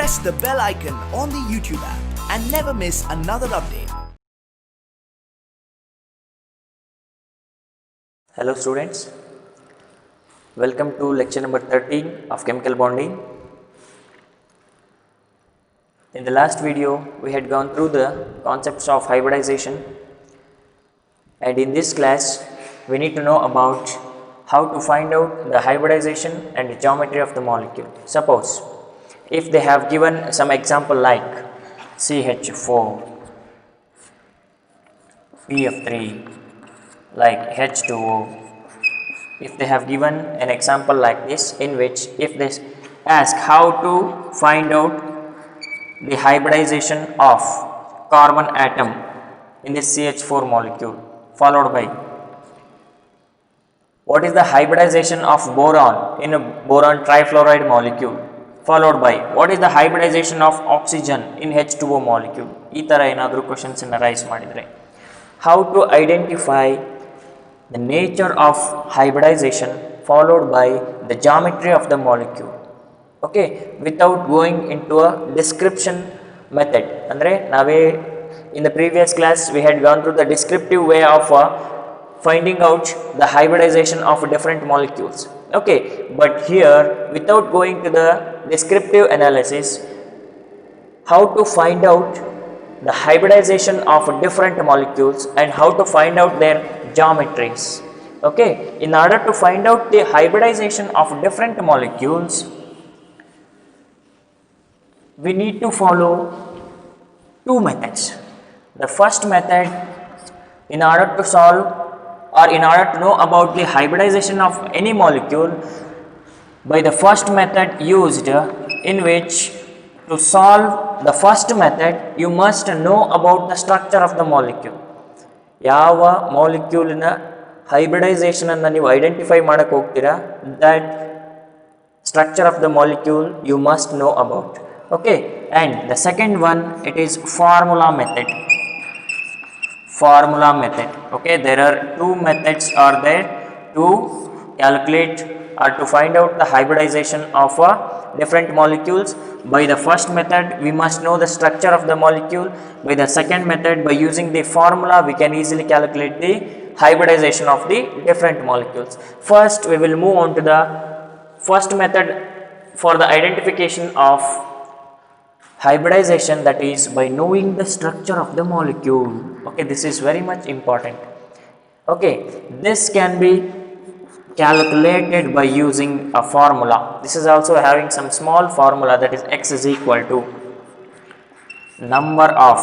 press the bell icon on the YouTube app and never miss another update. Hello students, welcome to lecture number 13 of chemical bonding. In the last video we had gone through the concepts of hybridization, and in this class we need to know about how to find out the hybridization and the geometry of the molecule. Suppose if they have given some example like CH4, PF3, like H2O. If they have given an example like this, in which if they ask how to find out the hybridization of carbon atom in this CH4 molecule, followed by what is the hybridization of boron in a boron trifluoride molecule, followed by what is the hybridization of oxygen in H2O molecule. ಈ ತರ ಏನಾದರೂ questions ಅನ್ನು rice ಮಾಡಿದರೆ, how to identify the nature of hybridization followed by the geometry of the molecule, okay, without going into a description method. Andre nave in the previous class we had gone through the descriptive way of finding out the hybridization of different molecules, okay, but here without going to the descriptive analysis, how to find out the hybridization of different molecules and how to find out their geometries. Okay, in order to find out the hybridization of different molecules, we need to follow two methods. The first method, in order to solve or in order to know about the hybridization of any molecule, by the first method used, in which to solve the first method you must know about the structure of the molecule. ಯಾವ ಮಾಲಿಕ್ಯೂಲಿನ hybridisation ಅನ್ನು ನೀವು identify ಮಾಡಕ್ಕೆ ಹೋಗ್ತೀರಾ, that structure of the molecule you must know about. Okay, and the second one it is formula method. Formula method. Okay, there are two methods are there to calculate or to find out the hybridization of different molecules. By the first method we must know the structure of the molecule. By the second method, by using the formula, we can easily calculate the hybridization of the different molecules. First we will move on to the first method for the identification of hybridization, that is by knowing the structure of the molecule. Okay, this is very much important. Okay, this can be calculated by using a formula. This is also having some small formula, that is x is equal to number of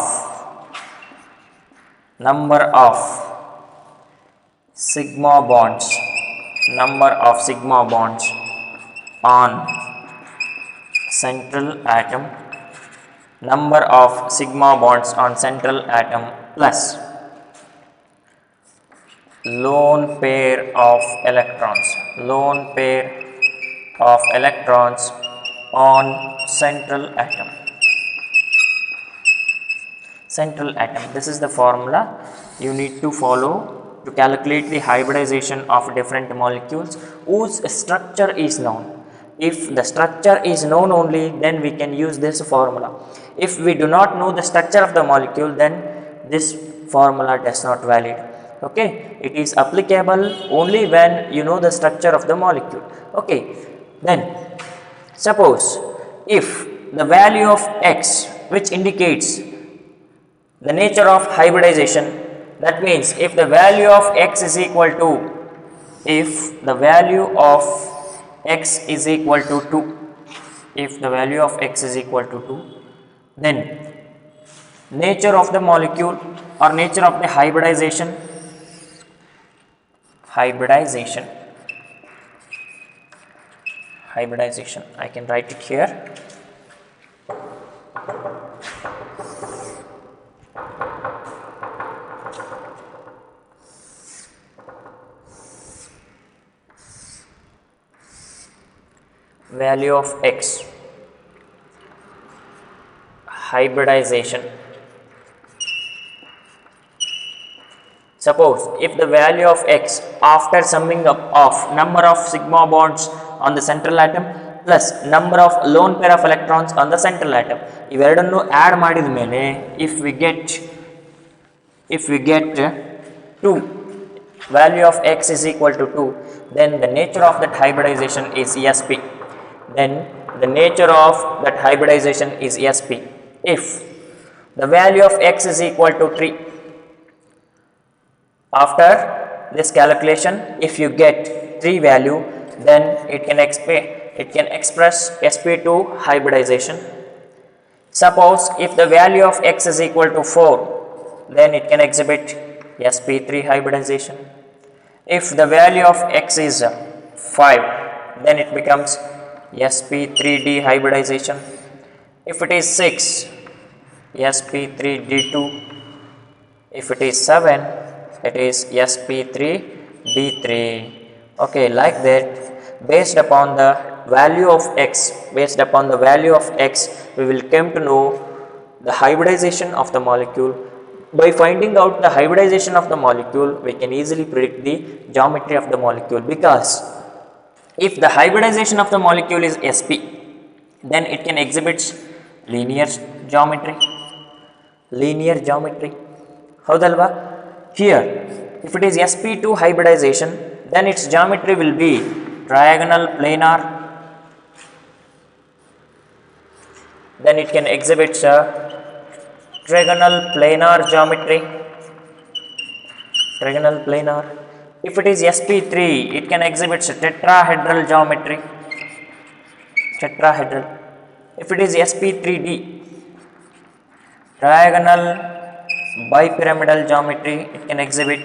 sigma bonds on central atom, number of sigma bonds on central atom plus lone pair of electrons on central atom. This is the formula you need to follow to calculate the hybridization of different molecules whose structure is known. If the structure is known only, then we can use this formula. If we do not know the structure of the molecule, then this formula does not valid. Okay, it is applicable only when you know the structure of the molecule. Okay, then suppose if the value of x, which indicates the nature of hybridization, that means if the value of x is equal to 2, then nature of the molecule or nature of the hybridization, I can write it here. Value of x, hybridization. Suppose if the value of x after summing up of number of sigma bonds on the central atom plus number of lone pair of electrons on the central atom. ಇವೆರಡನ್ನು add ಮಾಡಿದ ಮೇಲೆ if we get 2, value of x is equal to 2, then the nature of that hybridization is sp. Then the nature of that hybridization is sp. If the value of x is equal to 3, after this calculation, if you get 3 value, then it can express sp2 hybridization. Suppose if the value of x is equal to 4, then it can exhibit sp3 hybridization. If the value of x is 5, then it becomes sp3d hybridization. If it is 6, sp3d2. If it is 7, it is sp3d3. Okay, like that, based upon the value of x, we will come to know the hybridization of the molecule. By finding out the hybridization of the molecule, we can easily predict the geometry of the molecule, because if the hybridization of the molecule is sp, then it can exhibit linear geometry. Haudalva? Here, if it is sp2 hybridization, then its geometry will be trigonal planar. Then it can exhibit trigonal planar geometry. If it is sp3, it can exhibit tetrahedral geometry. If it is sp3d, diagonal bipyramidal geometry, it can exhibit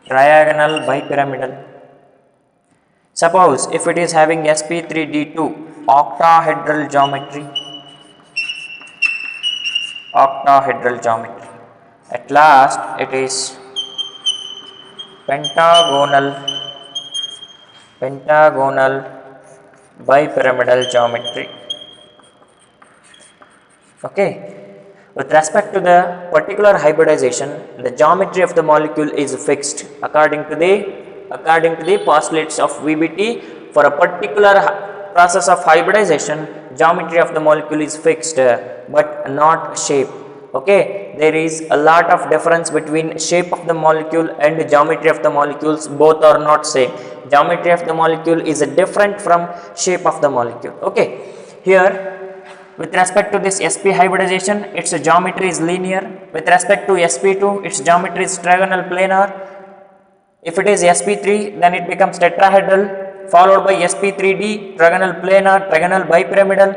triagonal bipyramidal. Suppose if it is having sp3d2, octahedral geometry. At last, it is pentagonal bipyramidal geometry. Okay. With respect to the particular hybridization, the geometry of the molecule is fixed according to the postulates of VBT. For a particular process of hybridization, geometry of the molecule is fixed, but not shape. Okay, there is a lot of difference between shape of the molecule and geometry of the molecules. Both are not same. Geometry of the molecule is different from shape of the molecule. Okay, here with respect to this sp hybridization, its geometry is linear. With respect to sp2, its geometry is trigonal planar. If it is sp3, then it becomes tetrahedral, followed by sp3d, trigonal planar, trigonal bipyramidal,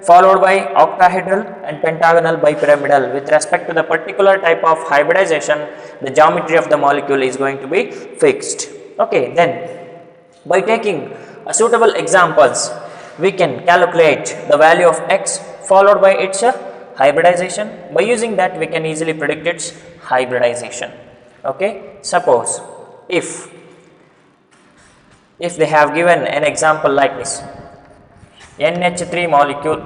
followed by octahedral and pentagonal bipyramidal. With respect to the particular type of hybridization, the geometry of the molecule is going to be fixed. Okay, then by taking suitable examples, we can calculate the value of x followed by its hybridization. By using that, we can easily predict its hybridization. Okay, suppose if they have given an example like this, NH3 molecule,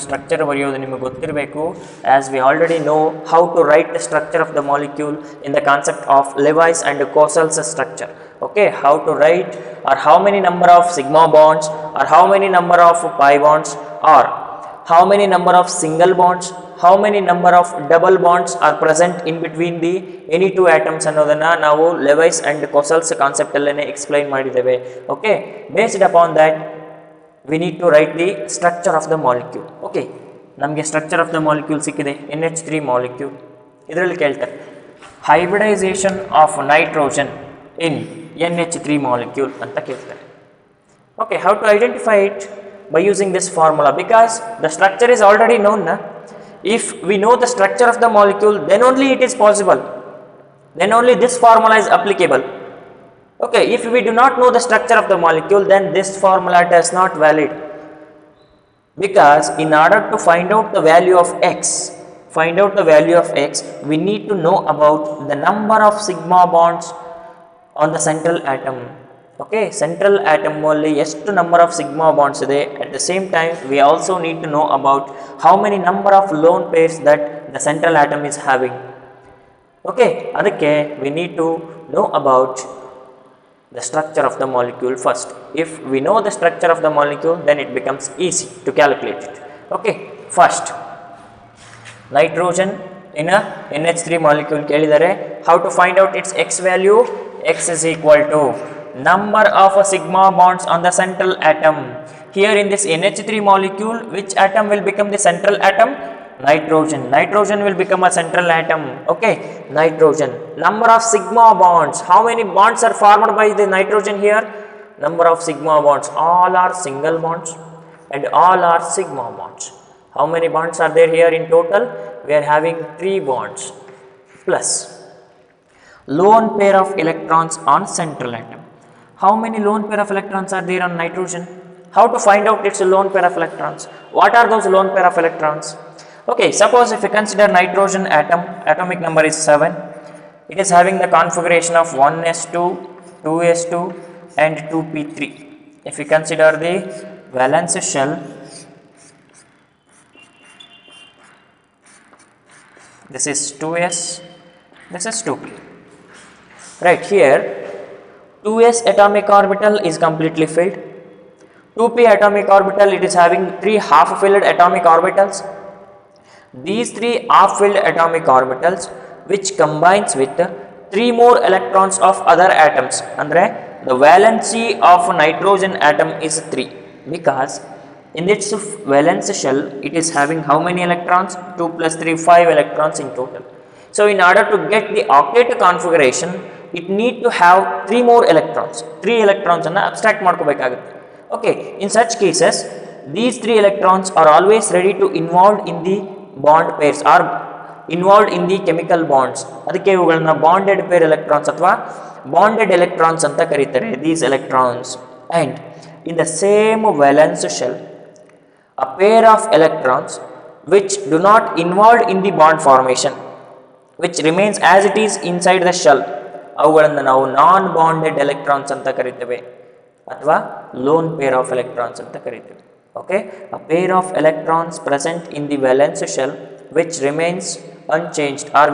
structure ಬರೆಯೋದು ನಿಮಗೆ ಗೊತ್ತಿರಬೇಕು. As we already know how to write the structure of the molecule in the concept of Lewis and Cosel's structure. Okay, how to write, or how many number of sigma bonds, or how many number of pi bonds, or how many number of single bonds, how many number of double bonds are present in between the any two atoms ಅನ್ನೋದನ್ನ ನಾವು Lewis and Cosel's concept ಅಲ್ಲೇ explain ಮಾಡಿದ್ದೇವೆ. Okay, based upon that, we need to write the structure of the molecule. Okay, ನಮಗೆ structure of the molecule ಸಿಕ್ಕಿದೆ, NH3 molecule. ಇದರಲ್ಲಿ ಕೇಳ್ತಾರೆ hybridisation of nitrogen in NH3 molecule ಅಂತ ಕೇಳ್ತಾರೆ. Okay, how to identify it? By using this formula, because the structure is already known. If we know the structure of the molecule, then only it is possible, then only this formula is applicable. Okay, if we do not know the structure of the molecule, then this formula does not valid, because in order to find out the value of x, we need to know about the number of sigma bonds on the central atom. Okay, central atom only ಎಷ್ಟು number of sigma bonds ಇದೆ. At the same time, we also need to know about how many number of lone pairs that the central atom is having. Okay, ಅದಕ್ಕೆ we need to know about the structure of the molecule first. If we know the structure of the molecule, then it becomes easy to calculate it. Okay, first nitrogen in a NH3 molecule ಕೇಳಿದರೆ how to find out its X value? X is equal to number of sigma bonds on the central atom. Here in this NH3 molecule, which atom will become the central atom? Nitrogen. Nitrogen will become a central atom. Okay, nitrogen. Number of sigma bonds. How many bonds are formed by the nitrogen here? Number of sigma bonds. All are single bonds and all are sigma bonds. How many bonds are there here in total? We are having 3 bonds plus lone pair of electrons on central atom. How many lone pair of electrons are there on nitrogen? How to find out its lone pair of electrons? What are those lone pair of electrons? Okay, suppose if you consider nitrogen atom, atomic number is 7. It is having the configuration of 1s2, 2s2 and 2p3. If you consider the valence shell, this is 2s, this is 2p. Right here, 2s atomic orbital is completely filled. 2p atomic orbital, it is having 3 half-filled atomic orbitals. These 3 half-filled atomic orbitals, which combines with 3 more electrons of other atoms. Andre, the valency of nitrogen atom is 3 because in its valence shell, it is having how many electrons? 2 plus 3, 5 electrons in total. So, in order to get the octet configuration, it need to have 3 more electrons. 3 electrons anna abstract ಮಾಡ್ಕೋಬೇಕಾಗುತ್ತೆ. Okay, in such cases, these 3 electrons are always ready to involved in the bond pairs or involved in the chemical bonds. ಅದಕ್ಕೆ ಇವುಗಳನ್ನ bonded pair electrons ಅಥವಾ bonded electrons ಅಂತ ಕರೀತಾರೆ. These electrons, and in the same valence shell, a pair of electrons which do not involved in the bond formation, which remains as it is inside the shell, ಅವುಗಳನ್ನು ನಾವು ನಾನ್ bonded electrons ಅಂತ ಕರಿತೇವೆ ಅಥವಾ lone pair of electrons ಅಂತ ಕರಿತೇವೆ. Okay, a pair of electrons present in the valence shell which remains unchanged or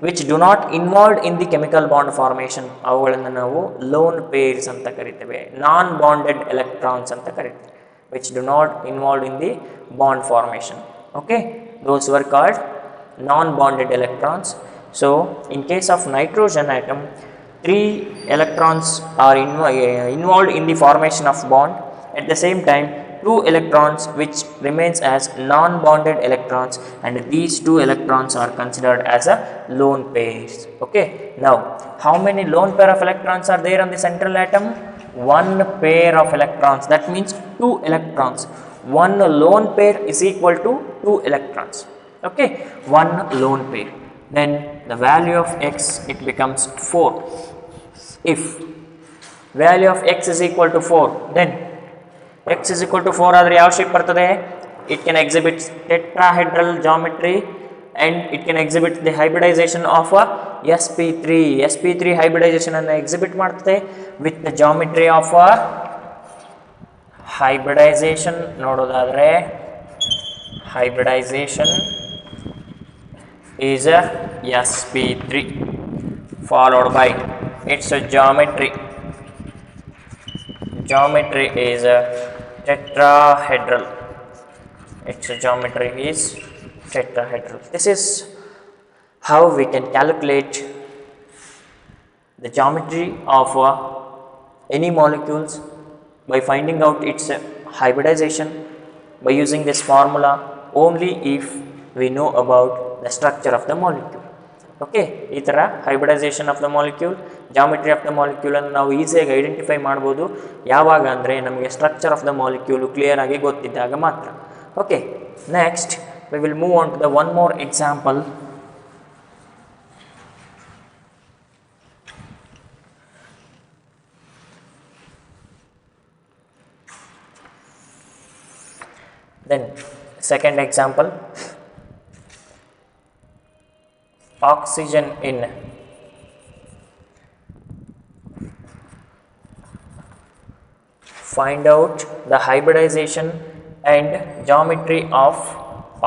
which do not involved in the chemical bond formation, ಅವುಗಳನ್ನು ನಾವು loan pairs ಅಂತ ಕರಿತೇವೆ. ನಾನ್ bonded electrons ಅಂತ ಕರಿತೇವೆ, which do not involved in the bond formation. Okay, those were called non-bonded electrons. So, in case of nitrogen atom, 3 electrons are involved in the formation of bond. At the same time, 2 electrons which remains as non-bonded electrons, and these 2 electrons are considered as a lone pairs. Okay, now how many lone pair of electrons are there on the central atom? 1 pair of electrons. That means 2 electrons. 1 lone pair is equal to 2 electrons. Okay, 1 lone pair. Then the value of x, it becomes 4. If value of x is equal to 4, then x is equal to 4 ಆದರೆ ಯಾವ shape ಬರ್ತದೆ? It can exhibit tetrahedral geometry and it can exhibit the hybridization of a sp3. sp3 hybridization ಅನ್ನು exhibit ಮಾಡ್ತದೆ with the geometry of a hybridization. ನೋಡೋದಾದ್ರೆ hybridization is a sp3 followed by its geometry. Geometry is a tetrahedral. Its geometry is tetrahedral. This is how we can calculate the geometry of any molecules by finding out its hybridization by using this formula only if we know about the structure of the molecule. Okay, ಈ ಥರ hybridisation of the molecule, geometry of the molecule ಅನ್ನು ನಾವು ಈಸಿಯಾಗಿ identify ಮಾಡ್ಬೋದು. ಯಾವಾಗ ಅಂದರೆ ನಮಗೆ structure of the molecule clear ಆಗಿ ಗೊತ್ತಿದ್ದಾಗ ಮಾತ್ರ. Okay, next we will move on to the one more example. Then second example, oxygen in find out the hybridization and geometry of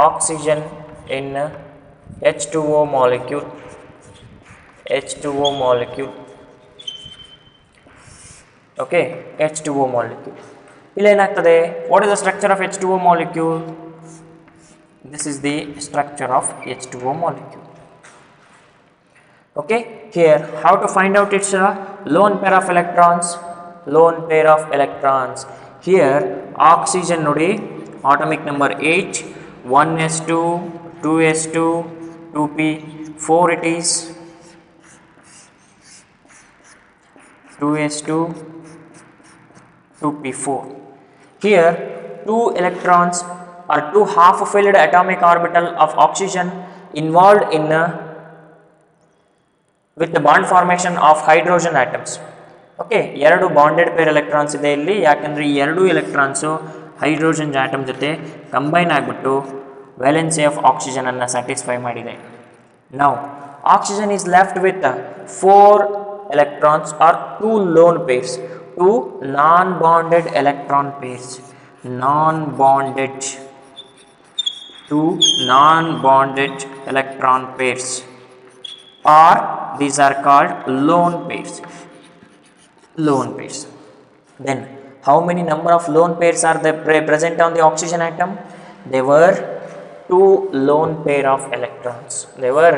oxygen in H2O molecule. H2O molecule. Okay, H2O molecule. ಇಲ್ಲಿ ಏನಾಗ್ತದೆ? What is the structure of H2O molecule? This is the structure of H2O molecule. Okay, here how to find out its lone pair of electrons? Lone pair of electrons. Here oxygen nodi atomic number 8, 1s2, 2s2, 2p, 4 it is, 2s2, 2p4. Here two electrons or two half-filled atomic orbital of oxygen involved in with the bond formation of hydrogen atoms. Okay, ಎರಡು bonded peer electrons ಇದೆ ಇಲ್ಲಿ, ಯಾಕಂದರೆ ಈ ಎರಡು electrons hydrogen atom ಜೊತೆ combine ಆಗಿಬಿಟ್ಟು valency of oxygen ಅನ್ನು satisfy ಮಾಡಿದೆ. Now oxygen is left with 4 electrons or 2 lone pairs, 2 non-bonded electron pairs, non-bonded, 2 non-bonded electron pairs, or these are called lone pairs. Lone pairs. Then how many number of lone pairs are they present on the oxygen atom? There were 2 lone pair of electrons. There were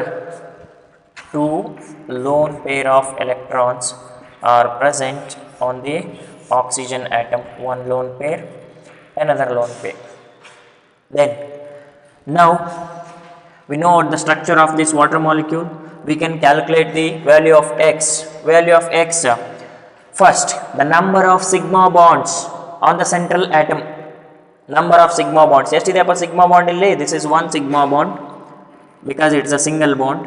2 lone pair of electrons are present on the oxygen atom. One lone pair, another lone pair. Then now we know the structure of this water molecule. We can calculate the value of x. Value of x. First, the number of sigma bonds on the central atom. Number of sigma bonds. Yesterday for sigma bond illi, this is one sigma bond because it is a single bond.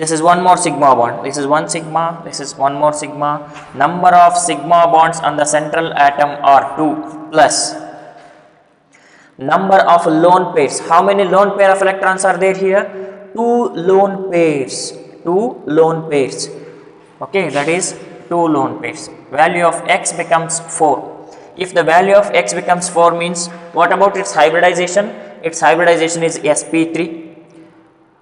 This is one more sigma bond. This is one sigma. This is one more sigma. Number of sigma bonds on the central atom are 2 plus number of lone pairs. How many lone pair of electrons are there here? 2 lone pairs. 2 lone pairs. Okay, that is 2 lone pairs. Value of x becomes 4. If the value of x becomes 4 means what about its hybridization? Its hybridization is sp3.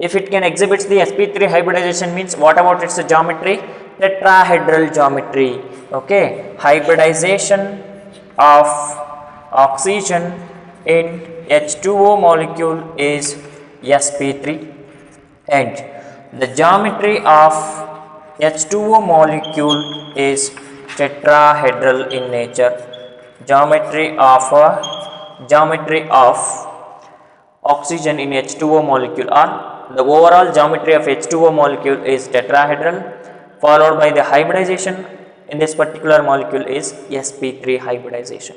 If it can exhibit the sp3 hybridization means what about its geometry? Tetrahedral geometry. Okay, hybridization of oxygen in H2O molecule is sp3, and the geometry of H2O molecule is tetrahedral in nature. Geometry of oxygen in H2O molecule, or the overall geometry of H2O molecule is tetrahedral, followed by the hybridization in this particular molecule is sp3 hybridization.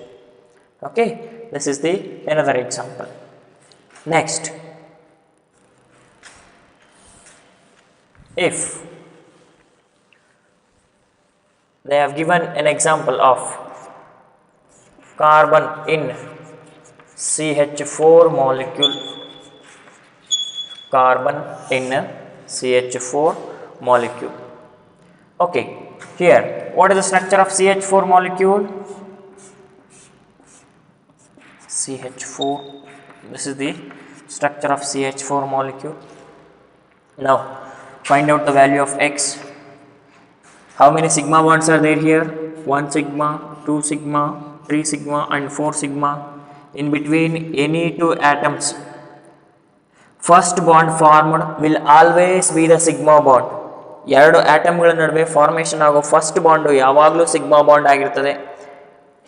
Okay, this is the another example. Next, if they have given an example of carbon in CH4 molecule, carbon in CH4 molecule. Okay, here what is the structure of CH4 molecule? CH4, this is the structure of CH4 molecule. Now find out the value of x. How many sigma bonds are there here? 1 sigma, 2 sigma, 3 sigma and 4 sigma. In between any two atoms, first bond formed will always be the sigma bond. ಎರಡು ಆಟಮ್ಗಳ ನಡುವೆ formation ಆಗೋ first bond ಯಾವಾಗಲೂ sigma bond ಆಗಿರ್ತದೆ.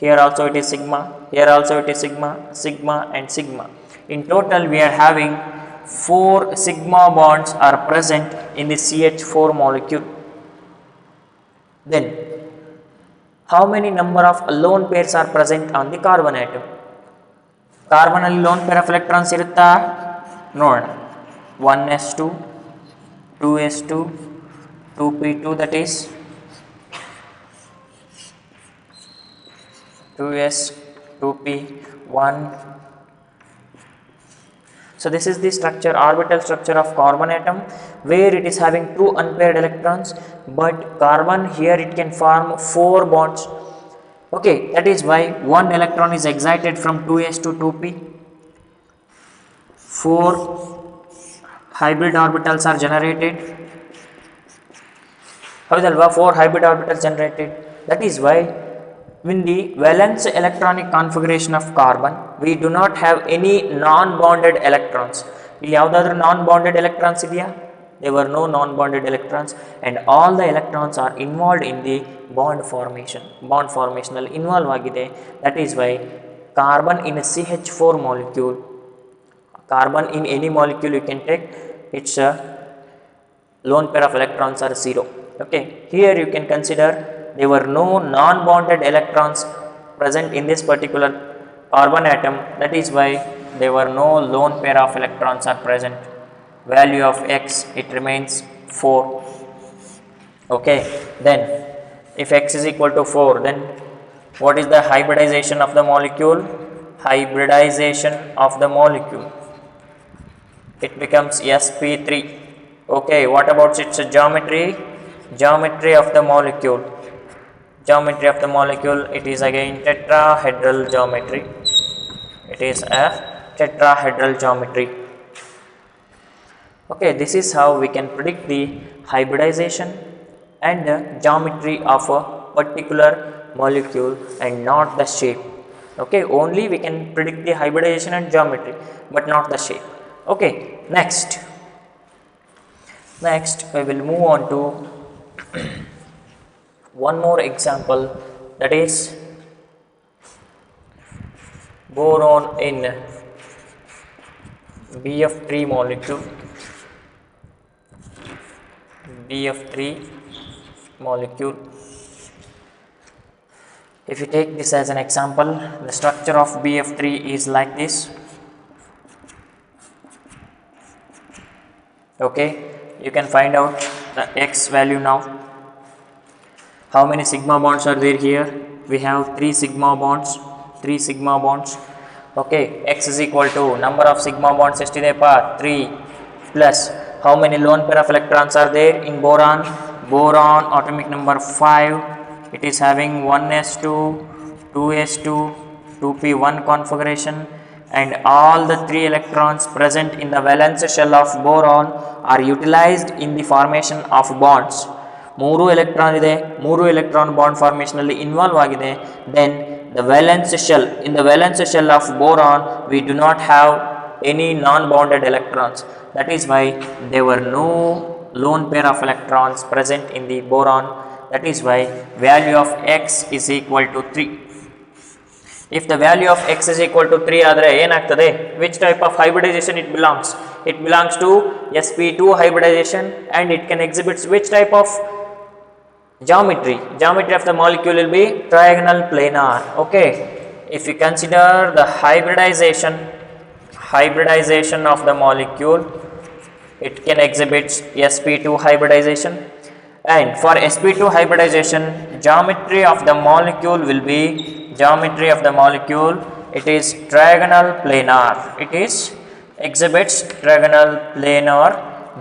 Here also it is sigma, here also it is sigma, sigma and sigma. In total we are having 4 sigma bonds are present in the CH4 molecule. Then how many number of lone pairs are present on the carbon atom? Carbon ಅಲ್ಲಿ lone pair of electrons ಇರುತ್ತಾ? ನೋಡೋಣ. 1s2, 2s2, 2p2, that is 2s, 2p1. So this is the structure, orbital structure of carbon atom, where it is having 2 unpaired electrons, but carbon here it can form 4 bonds. Okay, that is why 1 electron is excited from 2s to 2p. 4 hybrid orbitals are generated. ಹೌದಲ್ವಾ? 4 hybrid orbitals generated. That is why in the valence electronic configuration of carbon we do not have any non-bonded electrons. ಇಲ್ಲಿ ಯಾವುದಾದ್ರೂ non-bonded electrons ಇದೆಯಾ? There were no non-bonded electrons and all the electrons are involved in the bond formation. Bond formation ಅಲ್ಲಿ involve ಆಗಿದೆ. That is why carbon in a CH4 molecule, carbon in any molecule you can take, its lone pair of electrons are 0. Okay, here you can consider there were no non-bonded electrons present in this particular carbon atom. That is why there were no lone pair of electrons are present. Value of X, it remains 4. Okay, then if X is equal to 4, then what is the hybridization of the molecule? Hybridization of the molecule, it becomes sp3. Okay, what about its geometry? Geometry of the molecule, geometry of the molecule, it is again tetrahedral geometry. It is a tetrahedral geometry. Okay, this is how we can predict the hybridization and the geometry of a particular molecule and not the shape. Okay, only we can predict the hybridization and geometry but not the shape. Okay, next we will move on to one more example, that is boron in BF3 molecule. BF3 molecule, if you take this as an example, the structure of BF3 is like this. Okay, you can find out the X value now. How many sigma bonds are there here? We have 3 sigma bonds. Okay, X is equal to number of sigma bonds estide pa 3 plus how many lone pair of electrons are there in boron? Boron atomic number 5, it is having 1s2, 2s2, 2p1 configuration, and all the 3 electrons present in the valence shell of boron are utilized in the formation of bonds. 3 electron ಇದೆ, 3 electron bond formation ಅಲ್ಲಿ involve ಆಗಿದೆ. Then the valence shell, in the valence shell of boron we do not have any non-bonded electrons. That is why there were no lone pair of electrons present in the boron. That is why value of X is equal to 3. If the value of X is equal to 3 ಆದರೆ ಏನಾಗ್ತದೆ? Which type of hybridization it belongs? It belongs to sp2 hybridization and it can exhibit which type of geometry? Geometry of the molecule will be trigonal planar. Okay, if you consider the hybridization of the molecule, it can exhibit sp2 hybridization, and for sp2 hybridization geometry of the molecule will be, it is trigonal planar. It is exhibits trigonal planar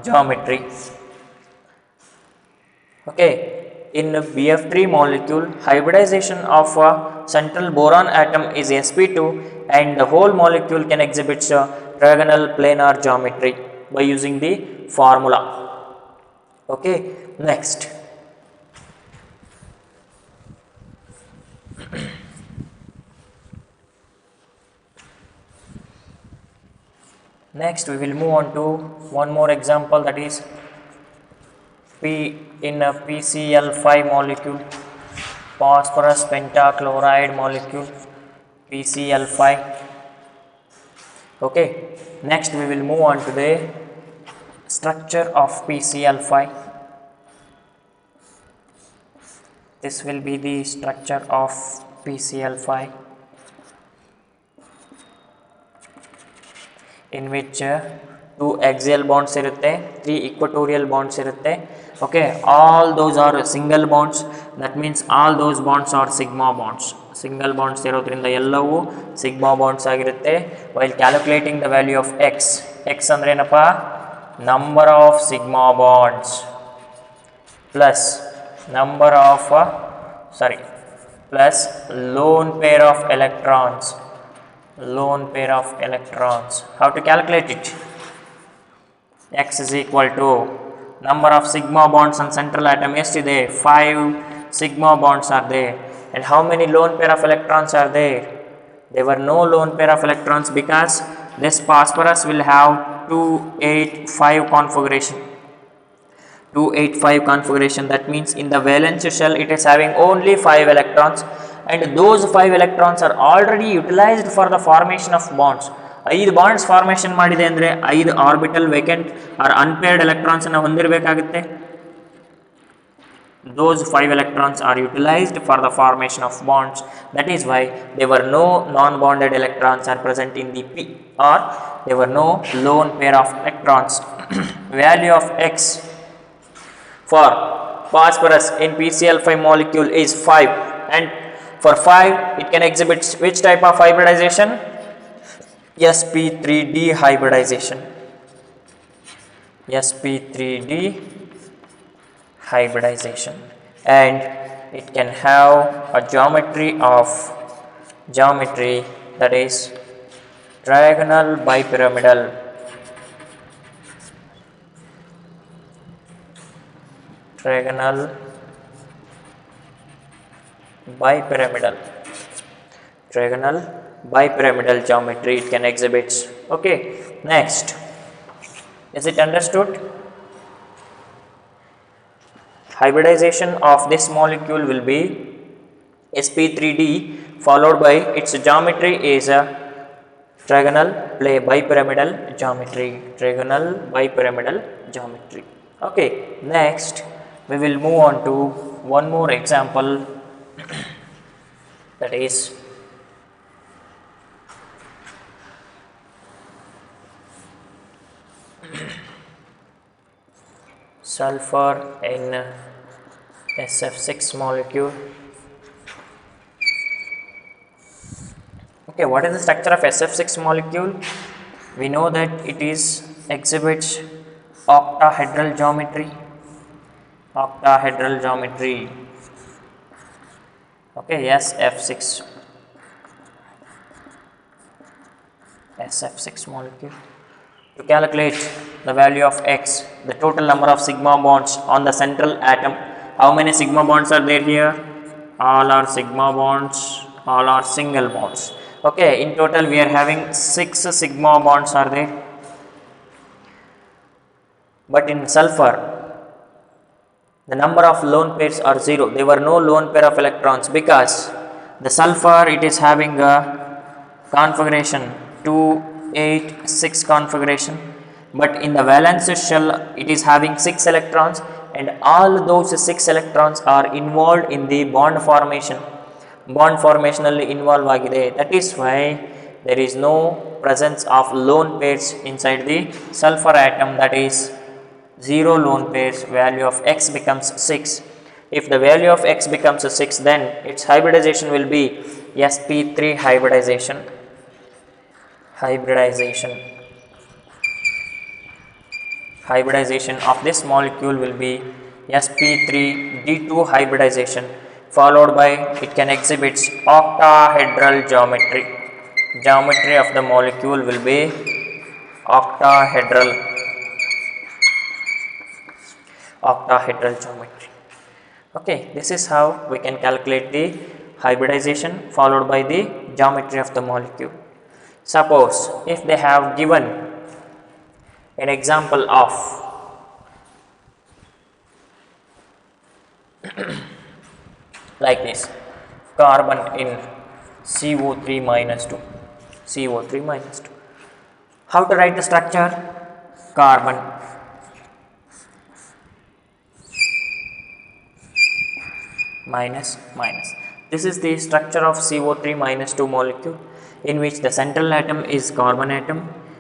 geometry. Okay, in BF3 molecule hybridization of a central boron atom is sp2 and the whole molecule can exhibit trigonal planar geometry by using the formula. Okay, next we will move on to one more example, that is in a PCl5 molecule, phosphorus pentachloride molecule, PCl5. Okay, next we will move on to the structure of PCl5. This will be the structure of PCl5, in which 2 axial bonds irutte, 3 equatorial bonds irutte. Okay, all those are single bonds. That means all those bonds are sigma bonds. Single bonds ಇರೋದ್ರಿಂದ ಎಲ್ಲವೂ sigma bonds ಆಗಿರುತ್ತೆ. While calculating the value of X ಅಂದ್ರೆ ಏನಪ್ಪ? Number of sigma bonds plus number of plus lone pair of electrons. How to calculate it? X is equal to number of sigma bonds on central atom ಎಷ್ಟಿದೆ 5 sigma bonds are there. And how many lone pair of electrons are there? There were no lone pair of electrons because this phosphorus will have 285 configuration. 285 configuration, that means in the valence shell it is having only 5 electrons, and those 5 electrons are already utilized for the formation of bonds. 5 bonds formation ಮಾಡಿದೆ ಅಂದರೆ 5 orbital vacant or unpaired electrons ಅನ್ನು ಹೊಂದಿರಬೇಕಾಗುತ್ತೆ. Those 5 electrons are utilized for the formation of bonds. That is why there were no non-bonded electrons are present in the P, or there were no lone pair of electrons. Value of X for phosphorus in PCl5 molecule is 5, and for 5 it can exhibit which type of hybridization? sp3d hybridization. sp3d hybridization, and it can have a geometry that is trigonal bipyramidal. Trigonal bipyramidal geometry it can exhibit. Okay, next, is it understood? Hybridization of this molecule will be sp3d, followed by its geometry is a trigonal bipyramidal geometry. Okay, next we will move on to one more example, that is sulfur in SF6 molecule. Okay, what is the structure of SF6 molecule? We know that it exhibits octahedral geometry. Okay, SF6 molecule. To calculate the value of X, the total number of sigma bonds on the central atom. How many sigma bonds are there here? All are sigma bonds, all are single bonds. Okay, in total we are having 6 sigma bonds are there. But in sulfur, the number of lone pairs are 0. There were no lone pair of electrons because the sulfur it is having a configuration 286 configuration, but in the valence shell it is having 6 electrons, and all those 6 electrons are involved in the bond formation. Bond formation alli involve agide. That is why there is no presence of lone pairs inside the sulfur atom, that is 0 lone pairs. Value of X becomes 6. If the value of X becomes 6, then its hybridization will be sp3 hybridization. Hybridization of this molecule will be sp3d2 hybridization, followed by it can exhibit octahedral geometry. Geometry of the molecule will be octahedral geometry. Okay, this is how we can calculate the hybridization followed by the geometry of the molecule. Suppose if they have given an example of like this, carbon in CO3 minus 2. How to write the structure? Carbon minus. This is the structure of CO3 minus 2 molecule, in which the central atom is carbon atom.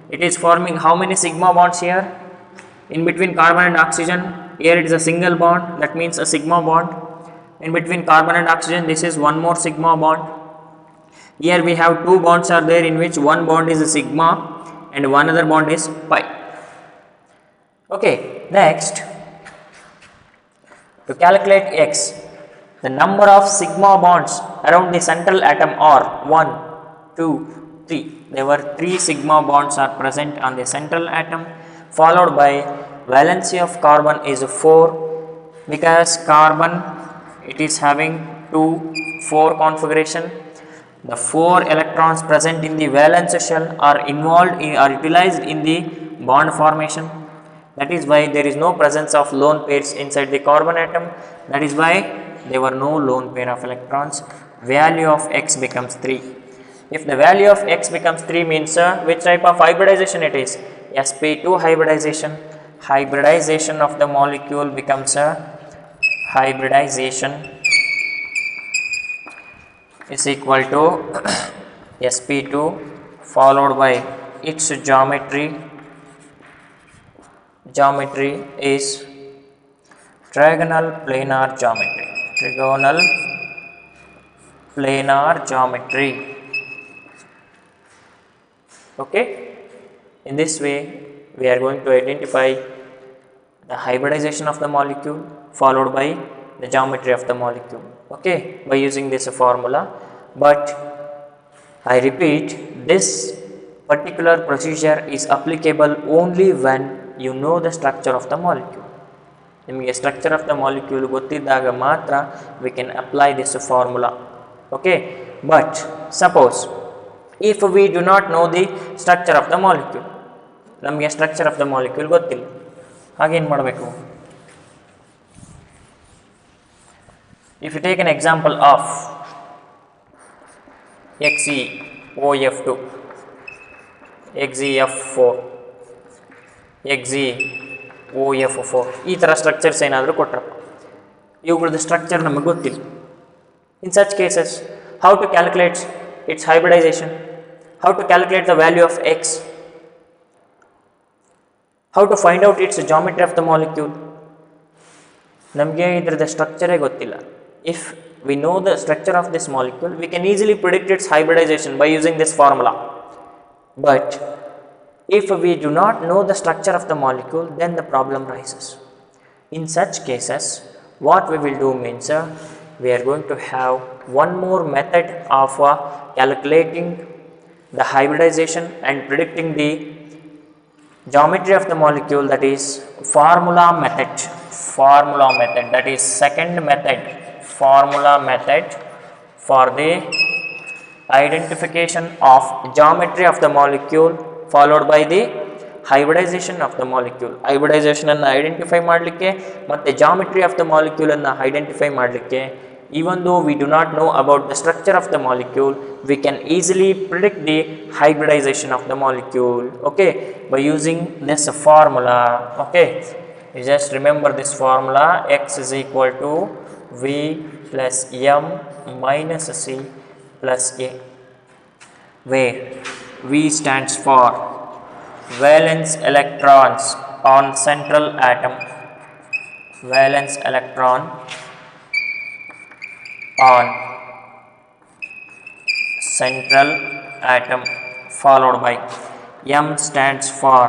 It is forming how many sigma bonds here? In between carbon and oxygen, here it is a single bond, that means a sigma bond. In between carbon and oxygen, this is one more sigma bond. Here we have 2 bonds are there, in which one bond is a sigma and one other bond is pi. Okay, next, to calculate X, the number of sigma bonds around the central atom are 1, 2, 3. There were 3 sigma bonds are present on the central atom, followed by valency of carbon is 4 because carbon it is having 2 4 configuration. The 4 electrons present in the valence shell are involved in or utilized in the bond formation. That is why there is no presence of lone pairs inside the carbon atom. That is why there were no lone pair of electrons. Value of X becomes 3. If the value of X becomes 3 means which type of hybridization it is? sp2 hybridization. Hybridization of the molecule becomes a hybridization is equal to sp2 followed by its geometry is trigonal planar geometry. Trigonal planar geometry. Okay, in this way we are going to identify the hybridization of the molecule followed by the geometry of the molecule, okay, by using this formula. But I repeat, this particular procedure is applicable only when you know the structure of the molecule. ನಿಮಗೆ structure of the molecule ಗೊತ್ತಿದ್ದಾಗ ಮಾತ್ರ we can apply this formula, okay. But suppose if we do not know the structure of the molecule, ನಮಗೆ structure of the molecule ಗೊತ್ತಿಲ್ಲ, ಹಾಗೇನು ಮಾಡಬೇಕು? If you take an example of XeOF2, XeF4, XeOF4 ಈ ಥರ structures ಏನಾದರೂ ಕೊಟ್ಟರಪ್ಪ, ಇವುಗಳದ್ದು structure ನಮಗೆ ಗೊತ್ತಿಲ್ಲ. In such cases, how to calculate its hybridization? How to calculate the value of X? How to find out its geometry of the molecule? ನಮಗೆ ಇದರದ ಸ್ಟ್ರಕ್ಚರೇ ಗೊತ್ತಿಲ್ಲ. If we know the structure of this molecule, we can easily predict its hybridization by using this formula. But if we do not know the structure of the molecule, then the problem rises. In such cases, what we will do means we are going to have one more method of calculating the hybridization and predicting the geometry of the molecule, that is formula method. Formula method, that is second method, formula method for the identification of geometry of the molecule followed by the hybridization of the molecule. Hybridization ಅನ್ನು identify ಮಾಡಲಿಕ್ಕೆ ಮತ್ತು geometry of the molecule ಅನ್ನು identify ಮಾಡಲಿಕ್ಕೆ, even though we do not know about the structure of the molecule, we can easily predict the hybridization of the molecule, okay, by using this formula, okay. You just remember this formula, X is equal to V plus M minus C plus A, where V stands for valence electrons on central atom, valence electron on central atom, followed by M stands for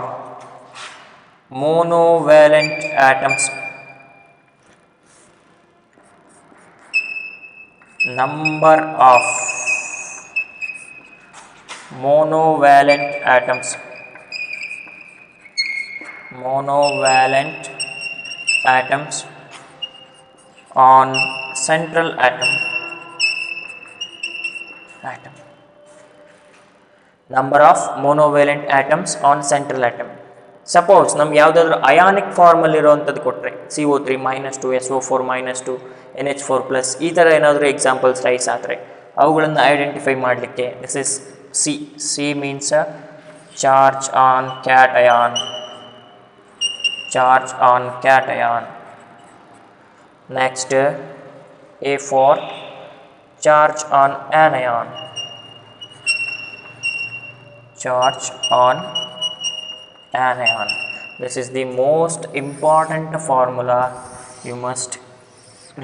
monovalent atoms, number of monovalent atoms, monovalent atoms on central atom, number of monovalent atoms on central atom. Suppose ನಮ್ಗೆ ಯಾವುದಾದ್ರೂ ionic ಫಾರ್ಮಲ್ಲಿ ಇರೋವಂಥದ್ದು ಕೊಟ್ಟರೆ CO3 -2 SO4 -2 NH4 plus ಈ ಥರ ಏನಾದರೂ examples rice ಆದರೆ ಅವುಗಳನ್ನು identify ಮಾಡಲಿಕ್ಕೆ this is C means charge on cation, charge on cation. Next A4 charge on anion, charge on anion. This is the most important formula. You must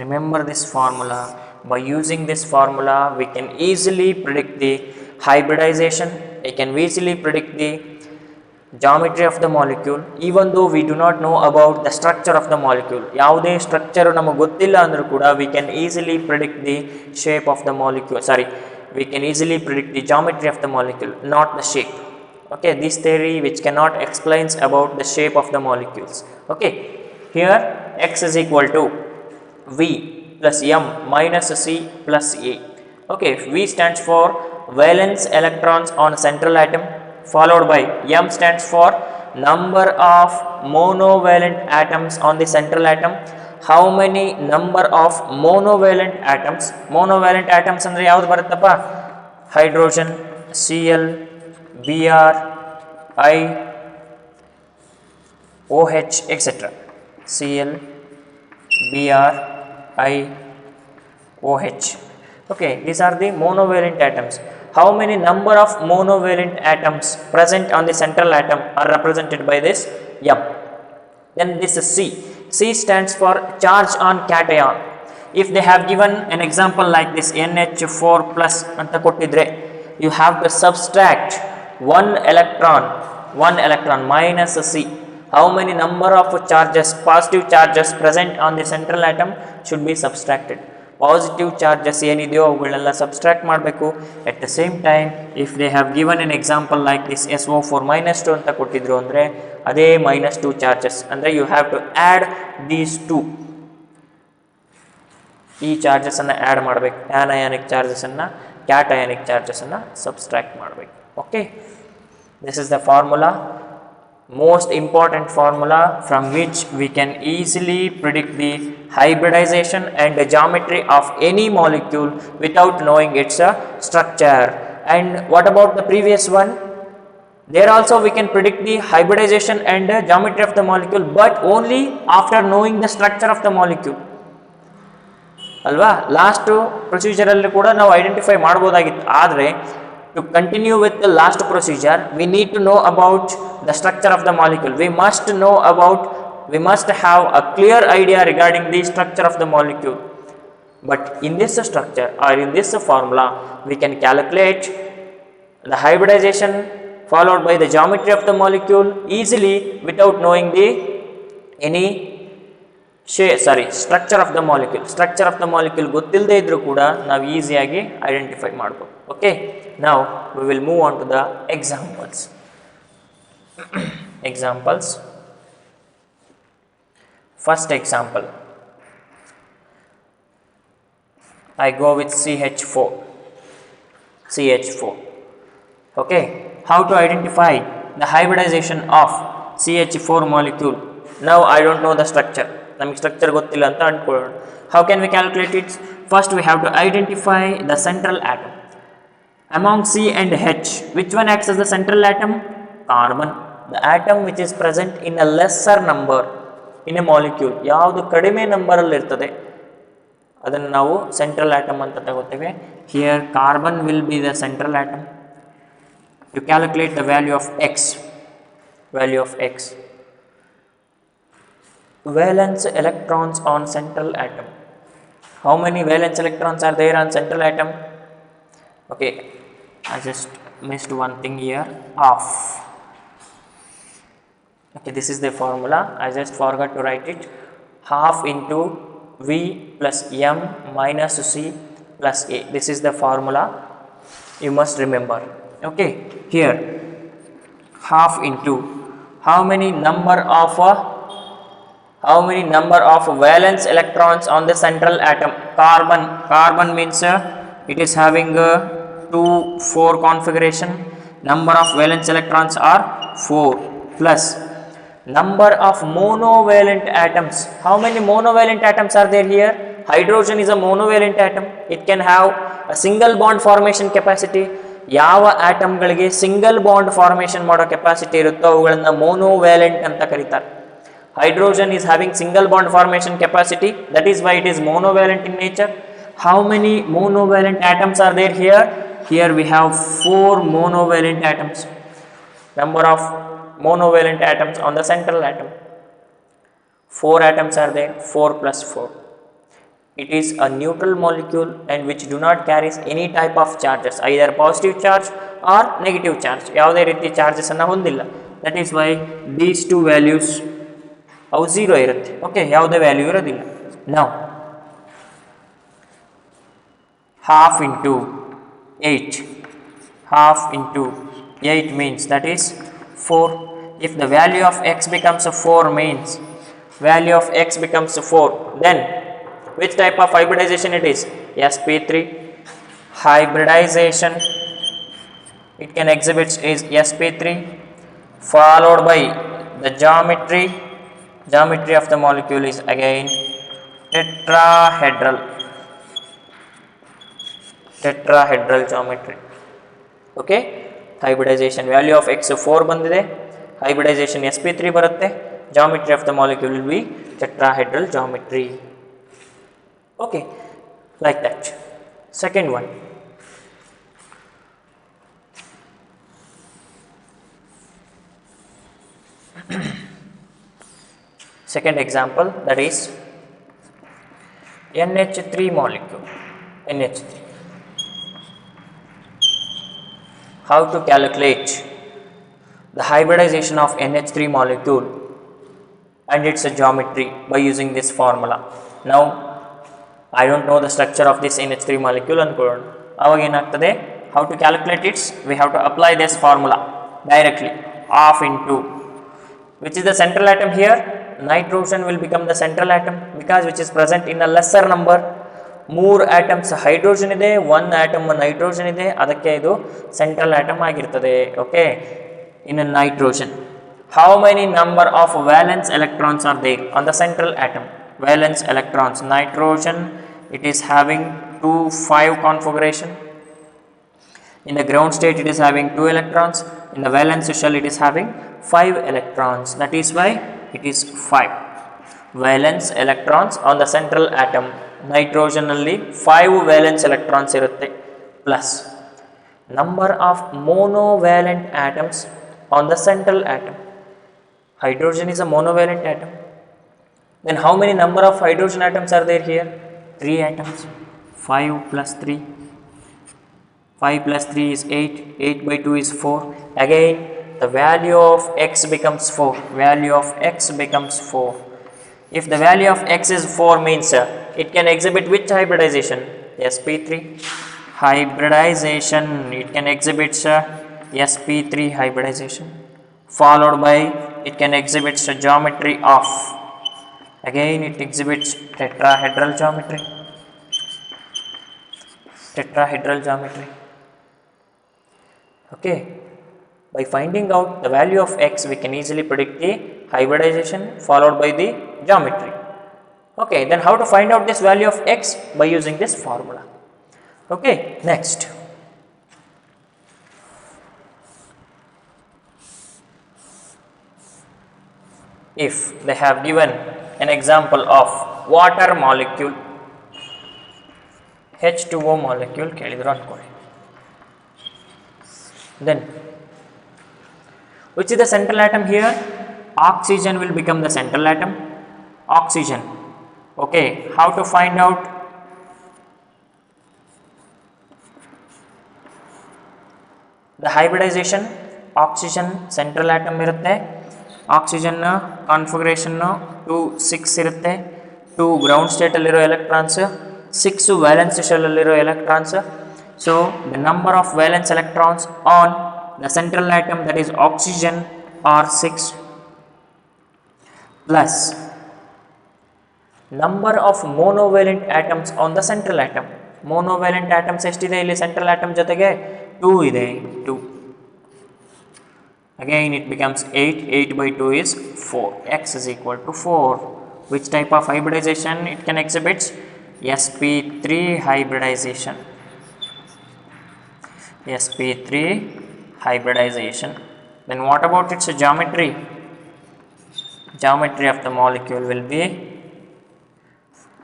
remember this formula. By using this formula, we can easily predict the hybridization. We can easily predict the geometry of the molecule, even though we do not know about the structure of the molecule. ಯಾವುದೇ structure ನಮಗೆ ಗೊತ್ತಿಲ್ಲ ಅಂದರೂ ಕೂಡ we can easily predict the shape of the molecule. We can easily predict the geometry of the molecule, not the shape. Okay, this theory which cannot explains about the shape of the molecules. Okay, here x is equal to V plus M minus C plus A. Okay, V stands for valence electrons on central atom, followed by M stands for number of monovalent atoms on the central atom. How many number of monovalent atoms? Monovalent atoms ಅಂದ್ರೆ ಯಾವುದು ಬರುತ್ತಪ್ಪ? Hydrogen, Cl, Br, I, OH, etc. Cl, Br, I, OH. Okay, these are the monovalent atoms. How many number of monovalent atoms present on the central atom are represented by this M? Then this is C. C stands for charge on cation. If they have given an example like this NH4 plus anta kottidre, you have to subtract one electron minus C. How many number of charges, positive charges present on the central atom should be subtracted. Positive charges ಏನಿದೆಯೋ ಅವುಗಳನ್ನೆಲ್ಲ subtract ಮಾಡಬೇಕು. At the same time if they have given an example like this SO4 -2 ಅಂತ ಕೊಟ್ಟಿದ್ರು ಅಂದರೆ ಅದೇ -2 charges ಅಂದರೆ you have to add these two, ಈ ಚಾರ್ಜಸನ್ನು ಆ್ಯಡ್ ಮಾಡಬೇಕು. ಆ್ಯನಯಾನಿಕ್ ಚಾರ್ಜಸನ್ನು ಕ್ಯಾಟಯಾನಿಕ್ ಚಾರ್ಜಸನ್ನು ಸಬ್ಸ್ಟ್ರಾಕ್ಟ್ ಮಾಡಬೇಕು. Okay, this is the formula, most important formula from which we can easily predict the hybridization and the geometry of any molecule without knowing its structure. And what about the previous one? There also we can predict the hybridization and the geometry of the molecule, but only after knowing the structure of the molecule. ಅಲ್ವಾ, last ಪ್ರೊಸೀಜರಲ್ಲಿ ಕೂಡ ನಾವು identify ಮಾಡ್ಬೋದಾಗಿತ್ತು. ಆದರೆ to continue with the last procedure, we need to know about the structure of the molecule. We must have a clear idea regarding the structure of the molecule. But in this structure or in this formula, we can calculate the hybridization followed by the geometry of the molecule easily without knowing the structure of the molecule. Structure of the molecule ಗೊತ್ತಿಲ್ಲದೆ ಇದ್ರೂ ಕೂಡ ನಾವು ಈಸಿಯಾಗಿ identify ಮಾಡ್ಬೋದು. Okay, now we will move on to the examples. Examples. First example, I go with CH4. Okay, how to identify the hybridization of CH4 molecule? Now I don't know the structure. ನಮಗೆ structure ಗೊತ್ತಿಲ್ಲ ಅಂತ ಅಂದ್ಕೊಳ್ಳೋಣ. How can we calculate it? First we have to identify the central atom. Among C and H, which one acts as the central atom? Carbon. The atom which is present in a lesser number in a molecule, ಯಾವುದು ಕಡಿಮೆ ನಂಬರಲ್ಲಿ ಇರ್ತದೆ ಅದನ್ನು ನಾವು central atom ಅಂತ ತಗೋತೇವೆ. Here carbon will be the central atom. To calculate the value of X, valence electrons on central atom. How many valence electrons are there on central atom? Okay, I just missed one thing here, half. Okay, this is the formula, I just forgot to write it. Half into V plus M minus C plus A. This is the formula, you must remember. Okay, here half into how many number of valence electrons on the central atom? Carbon means it is having 2-4 configuration. Number of valence electrons are 4 plus number of monovalent atoms. How many monovalent atoms are there here? Hydrogen is a monovalent atom. It can have a single bond formation capacity. ಯಾವ ಆಟಮ್ಗಳಿಗೆ single bond formation ಮಾಡೋ capacity ಇರುತ್ತೋ ಅವುಗಳನ್ನು ಮೋನೋವ್ಯಾಲೆಂಟ್ ಅಂತ ಕರೀತಾರೆ. Hydrogen is having single bond formation capacity, that is why it is monovalent in nature. How many monovalent atoms are there here? Here we have 4 monovalent atoms. Number of monovalent atoms on the central atom, 4 atoms are there, 4 plus 4. It is a neutral molecule and which do not carries any type of charges, either positive charge or negative charge. ಯಾವುದೇ ರೀತಿ charges ಅನ್ನು ಹೊಂದಿಲ್ಲ. That is why these two values ಅವು 0 ಇರುತ್ತೆ. Okay, ಯಾವುದೇ value ಇರೋದಿಲ್ಲ. Now half into 8 8 means that is 4. If the value of x becomes 4 means value of x becomes 4, then which type of hybridization it is? sp3. Hybridization it can exhibit is sp3 followed by the geometry of the molecule is again tetrahedral geometry. Okay, hybridization value of x 4 bandide, hybridization sp3 barutte, geometry of the molecule will be tetrahedral geometry. Okay, like that. Second one, second example, that is NH3 molecule. NH3. How to calculate the hybridization of NH3 molecule and its geometry by using this formula. Now I don't know the structure of this NH3 molecule and how to calculate it? We have to apply this formula directly. Half into, which is the central atom here? Nitrogen will become the central atom because which is present in a lesser number. 3 atoms hydrogen ide, 1 atom nitrogen ide, adakke idu central atom agirtade. Okay, in a nitrogen how many number of valence electrons are there on the central atom? Valence electrons, nitrogen it is having 2 5 configuration. In the ground state it is having 2 electrons, in the valence shell it is having 5 electrons, that is why it is 5 valence electrons on the central atom. Nitrogen alli 5 valence electrons irutte, plus number of monovalent atoms on the central atom. Hydrogen is a monovalent atom, then how many number of hydrogen atoms are there here? 3 atoms. 5 plus 3, 5 plus 3 is 8, 8 by 2 is 4. Again the value of x becomes 4, value of x becomes 4. If the value of x is 4 means it can exhibit which hybridization? sp3 hybridization, it can exhibit sp3 hybridization, followed by it can exhibit geometry of, again it exhibits tetrahedral geometry. Okay, by finding out the value of x we can easily predict the hybridization followed by the geometry. Okay, then how to find out this value of x? By using this formula. Okay, next, if they have given an example of water molecule, H2O molecule kelidru ankoli, then which is the central atom here? Oxygen will become the central atom. Oxygen. Okay, how to find out? The hybridization, oxygen central atom irutte, oxygen configuration 2 6 irutte, 2 ground state alliro electrons, 6 valence shell alliro electrons. So the number of valence electrons on the central atom, that is oxygen, are 6, plus number of monovalent atoms on the central atom. Monovalent atoms ಎಷ್ಟಿದೆ ಇಲ್ಲಿ central atom ಜೊತೆಗೆ? 2 ಇದೆ, 2. Again it becomes 8, 8 by 2 is 4, x is equal to 4. Which type of hybridization it can exhibit? sp3 hybridization. sp3 hybridization. Then what about its geometry? Geometry of the molecule will be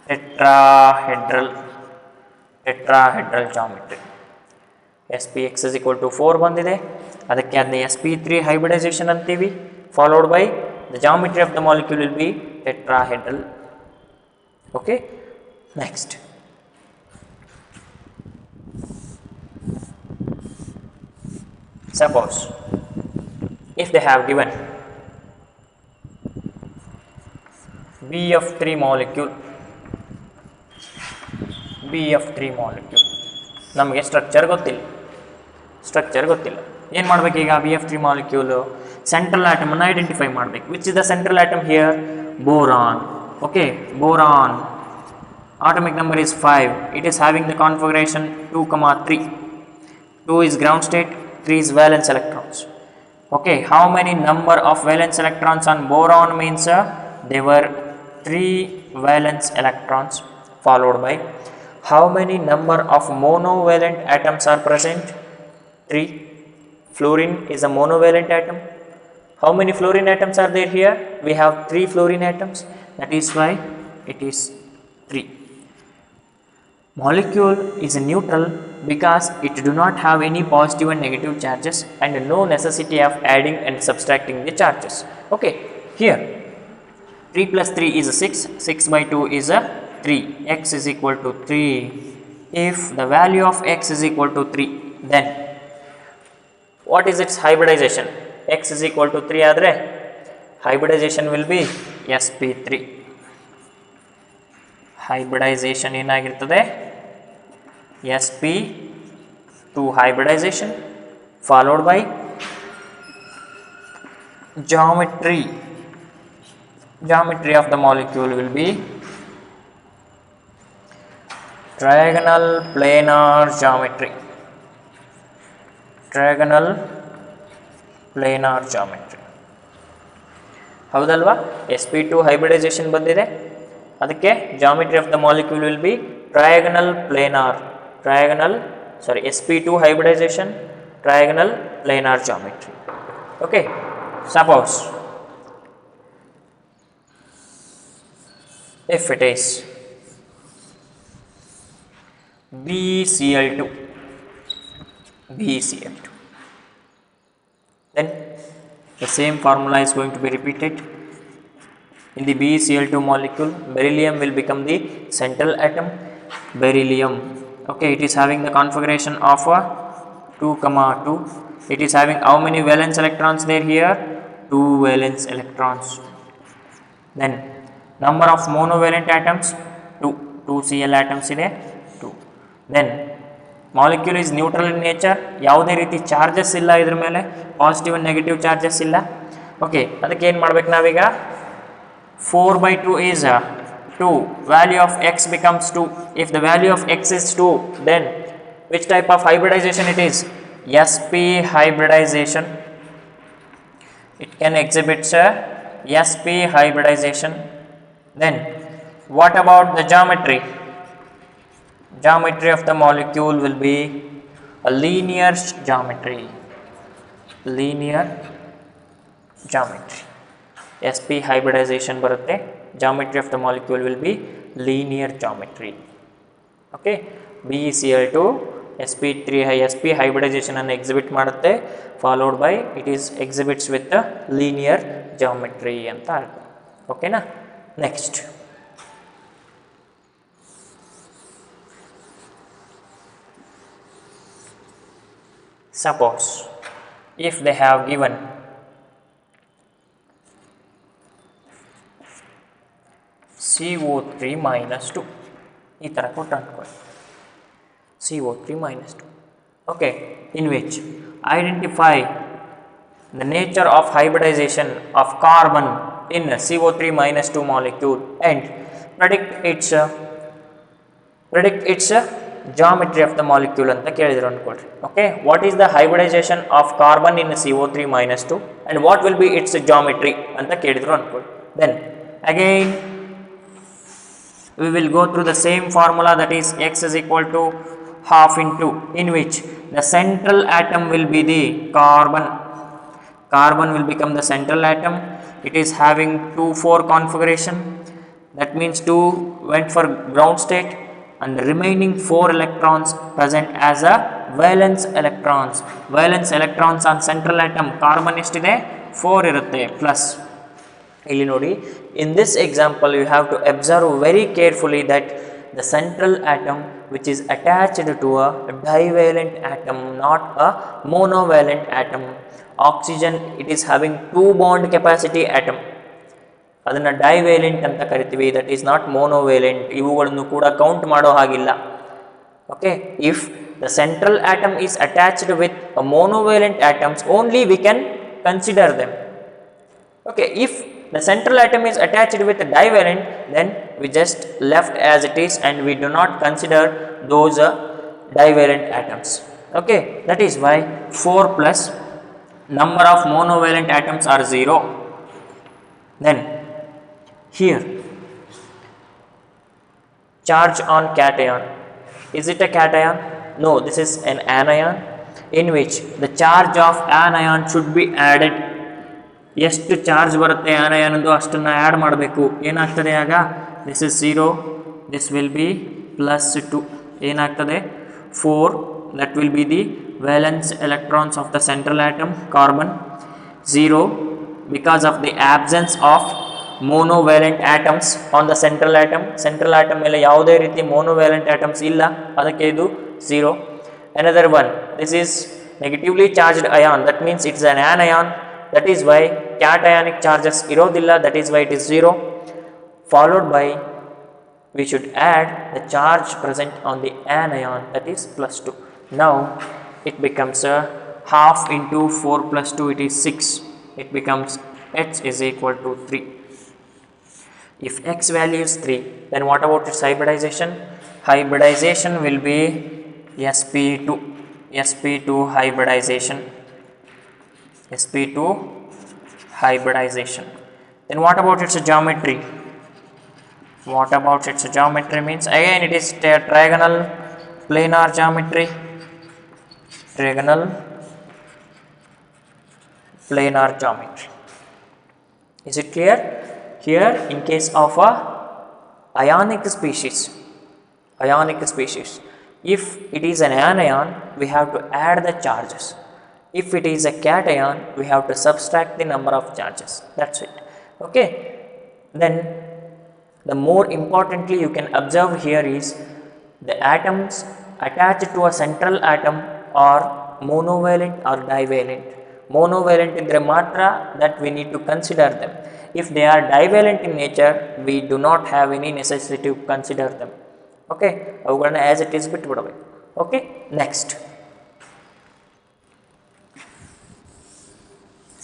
tetrahedral geometry. spx is equal to 4 ಬಂದಿದೆ, ಅದಕ್ಕೆ ಅದನ್ನ sp3 hybridization ಅಂತೀವಿ, followed by the geometry of the molecule will be tetrahedral. Okay, next, suppose if they have given BF3 molecule, BF3 molecule, ನಮಗೆ structure ಗೊತ್ತಿಲ್ಲ, ಏನು ಮಾಡಬೇಕೀಗ BF3 molecule central ಆಟಮನ್ನು identify ಮಾಡಬೇಕು. Which is the central atom here? Boron. Okay, boron atomic number is 5. It is having the configuration 2,3. 2 is ground state, 3 is valence electrons. Okay, how many number of valence electrons on boron means there were 3 valence electrons, followed by how many number of monovalent atoms are present? 3. Fluorine is a monovalent atom. How many fluorine atoms are there here? We have 3 fluorine atoms. That is why it is 3. Molecule is a neutral because it do not have any positive and negative charges and no necessity of adding and subtracting the charges. Okay, here 3 plus 3 is a 6, 6 by 2 is a 3, x is equal to 3. If the value of x is equal to 3, then what is its hybridization? X is equal to 3 adre hybridization will be sp3. Hybridization ಏನಾಗಿರ್ತದೆ? sp2 hybridization followed by geometry of the molecule will be trigonal planar geometry. ಹೌದಲ್ವಾ? sp2 hybridization ಬಂದಿದೆ, ಅದಕ್ಕೆ geometry of the molecule will be sp2 hybridization, trigonal planar geometry. Okay, suppose if it is BCl2, then the same formula is going to be repeated. In the BeCl2 molecule, beryllium will become the central atom. Beryllium, okay, it is having the configuration of 2,2. It is having how many valence electrons there here? 2 valence electrons. Then number of monovalent atoms 2 Cl atoms ಇದೆ 2. Then molecule is neutral in nature, ಯಾವುದೇ ರೀತಿ charges ಇಲ್ಲ, ಇದ್ರ ಮೇಲೆ positive and negative charges ಇಲ್ಲ. Okay, ಅದಕ್ಕೆ ಏನು ಮಾಡ್ಬೇಕು ನಾವೀಗ? 4 by 2 is 2. Value of x becomes 2. If the value of x is 2, then which type of hybridization it is? sp hybridization. It can exhibit sp hybridization. Then what about the geometry? Geometry of the molecule will be a linear geometry. sp hybridization ಬರುತ್ತೆ. Geometry of the molecule will be linear geometry. Okay, BeCl2 sp hybridization ಅನ್ನು exhibit ಮಾಡುತ್ತೆ, followed by it is exhibits with the linear geometry ಅಂತ ಅರ್ಥ. ಓಕೆನಾ? Next suppose if they have given CO3 minus 2, ಈ ಥರ ಕೊಟ್ಟು ಅನ್ಕೊಳ್ಳಿ, CO3 minus 2. Okay, in which identify the nature of hybridization of carbon in CO3 minus 2 molecule and predict its geometry of the molecule ಅಂತ ಕೇಳಿದ್ರು ಅನ್ಕೊಳ್ರಿ. Okay, what is the hybridization of carbon in CO3 minus 2 and what will be its geometry ಅಂತ ಕೇಳಿದ್ರು ಅನ್ಕೊಳ್ರಿ. Then again we will go through the same formula, that is x is equal to half into, in which the central atom will be the carbon. Carbon will become the central atom. It is having 2,4 configuration. That means 2 went for ground state and the remaining 4 electrons present as a valence electrons. Valence electrons on central atom carbon ಎಷ್ಟಿದೆ? 4 ಇರುತ್ತೆ plus. ಇಲ್ಲಿ ನೋಡಿ, in this example you have to observe very carefully that the central atom which is attached to a divalent atom, not a monovalent atom. Oxygen, it is having 2 bond capacity atom, ಅದನ್ನು divalent ಅಂತ ಕರಿತೀವಿ. That is not monovalent. ಇವುಗಳನ್ನು ಕೂಡ count ಮಾಡೋ ಹಾಗಿಲ್ಲ. Okay, if the central atom is attached with a monovalent atoms, only we can consider them. Okay, if the central atom is attached with a divalent, then we just left as it is and we do not consider those divalent atoms. Okay, that is why 4 plus number of monovalent atoms are 0. Then here, charge on cation, is it a cation? No, this is an anion in which the charge of anion should be added. ಎಷ್ಟು charge ಬರುತ್ತೆ ಆನಯನದು ಅಷ್ಟನ್ನು add ಮಾಡಬೇಕು. ಏನಾಗ್ತದೆ ಆಗ? This is 0, this will be +2. ಏನಾಗ್ತದೆ? 4, that will be the valence electrons of the central atom carbon. 0 because of the absence of monovalent atoms on the central atom. central atom ಮೇಲೆ ಯಾವುದೇ ರೀತಿ monovalent atoms ಇಲ್ಲ, ಅದಕ್ಕೆ ಇದು 0. Another one, this is negatively charged ion, that means it is an anion, that is why cationic charges ಇರೋದಿಲ್ಲ, that is why it is 0. Followed by, we should add the charge present on the anion, that is +2. Now it becomes a half into 4 plus 2, it is 6. It becomes H is equal to 3. If X value is 3, then what about its hybridization? Hybridization will be sp2 hybridization. sp2 hybridization. Then what about its geometry? What about its geometry means, again it is trigonal planar geometry. Trigonal planar geometry. Is it clear? Here, in case of a ionic species, if it is an anion, we have to add the charges. If it is a cation, we have to subtract the number of charges. That's it. Okay. Then the more importantly you can observe here is the atoms attached to a central atom are monovalent or divalent. Monovalent idre matra that we need to consider them. If they are divalent in nature, we do not have any necessity to consider them. Okay, avugalna as it is bitbidabeku. Okay, next.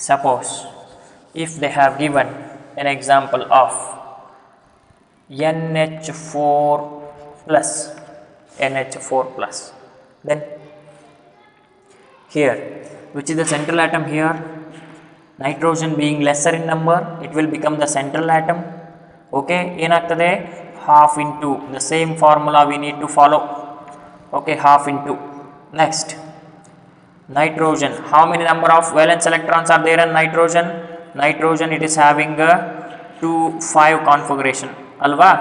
Suppose if they have given an example of NH4 plus, then here, which is the central atom here? Nitrogen being lesser in number, it will become the central atom. Okay, ಏನಾಗ್ತದೆ? Half into, the same formula we need to follow. Okay, half into. Next, nitrogen, how many number of valence electrons are there in nitrogen? Nitrogen, it is having a 2-5 configuration alva.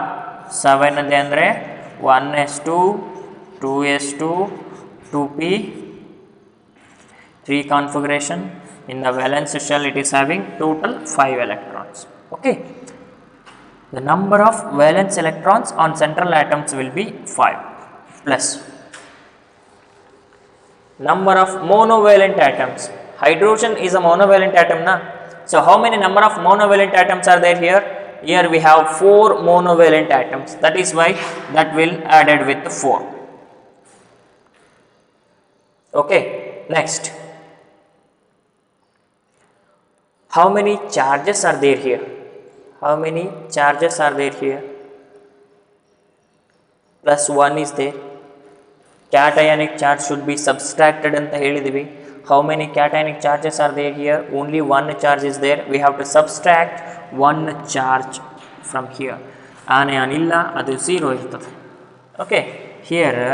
7 ade andre 1s2, 2s2, 2p, 3 configuration. In the valence shell, it is having total 5 electrons. Okay, the number of valence electrons on central atoms will be 5 plus number of monovalent atoms. Hydrogen is a monovalent atom na. So how many number of monovalent atoms are there here? Here we have 4 monovalent atoms, that is why that will added with 4. Okay, next, how many charges are there here? How many charges are there here? +1 is there. Cationic charge should be subtracted anta ಹೇಳಿದಿವಿ. How many cationic charges are there here? Only 1 charge is there. We have to subtract 1 charge from here. Anion illa, adu 0 irtade. Okay, here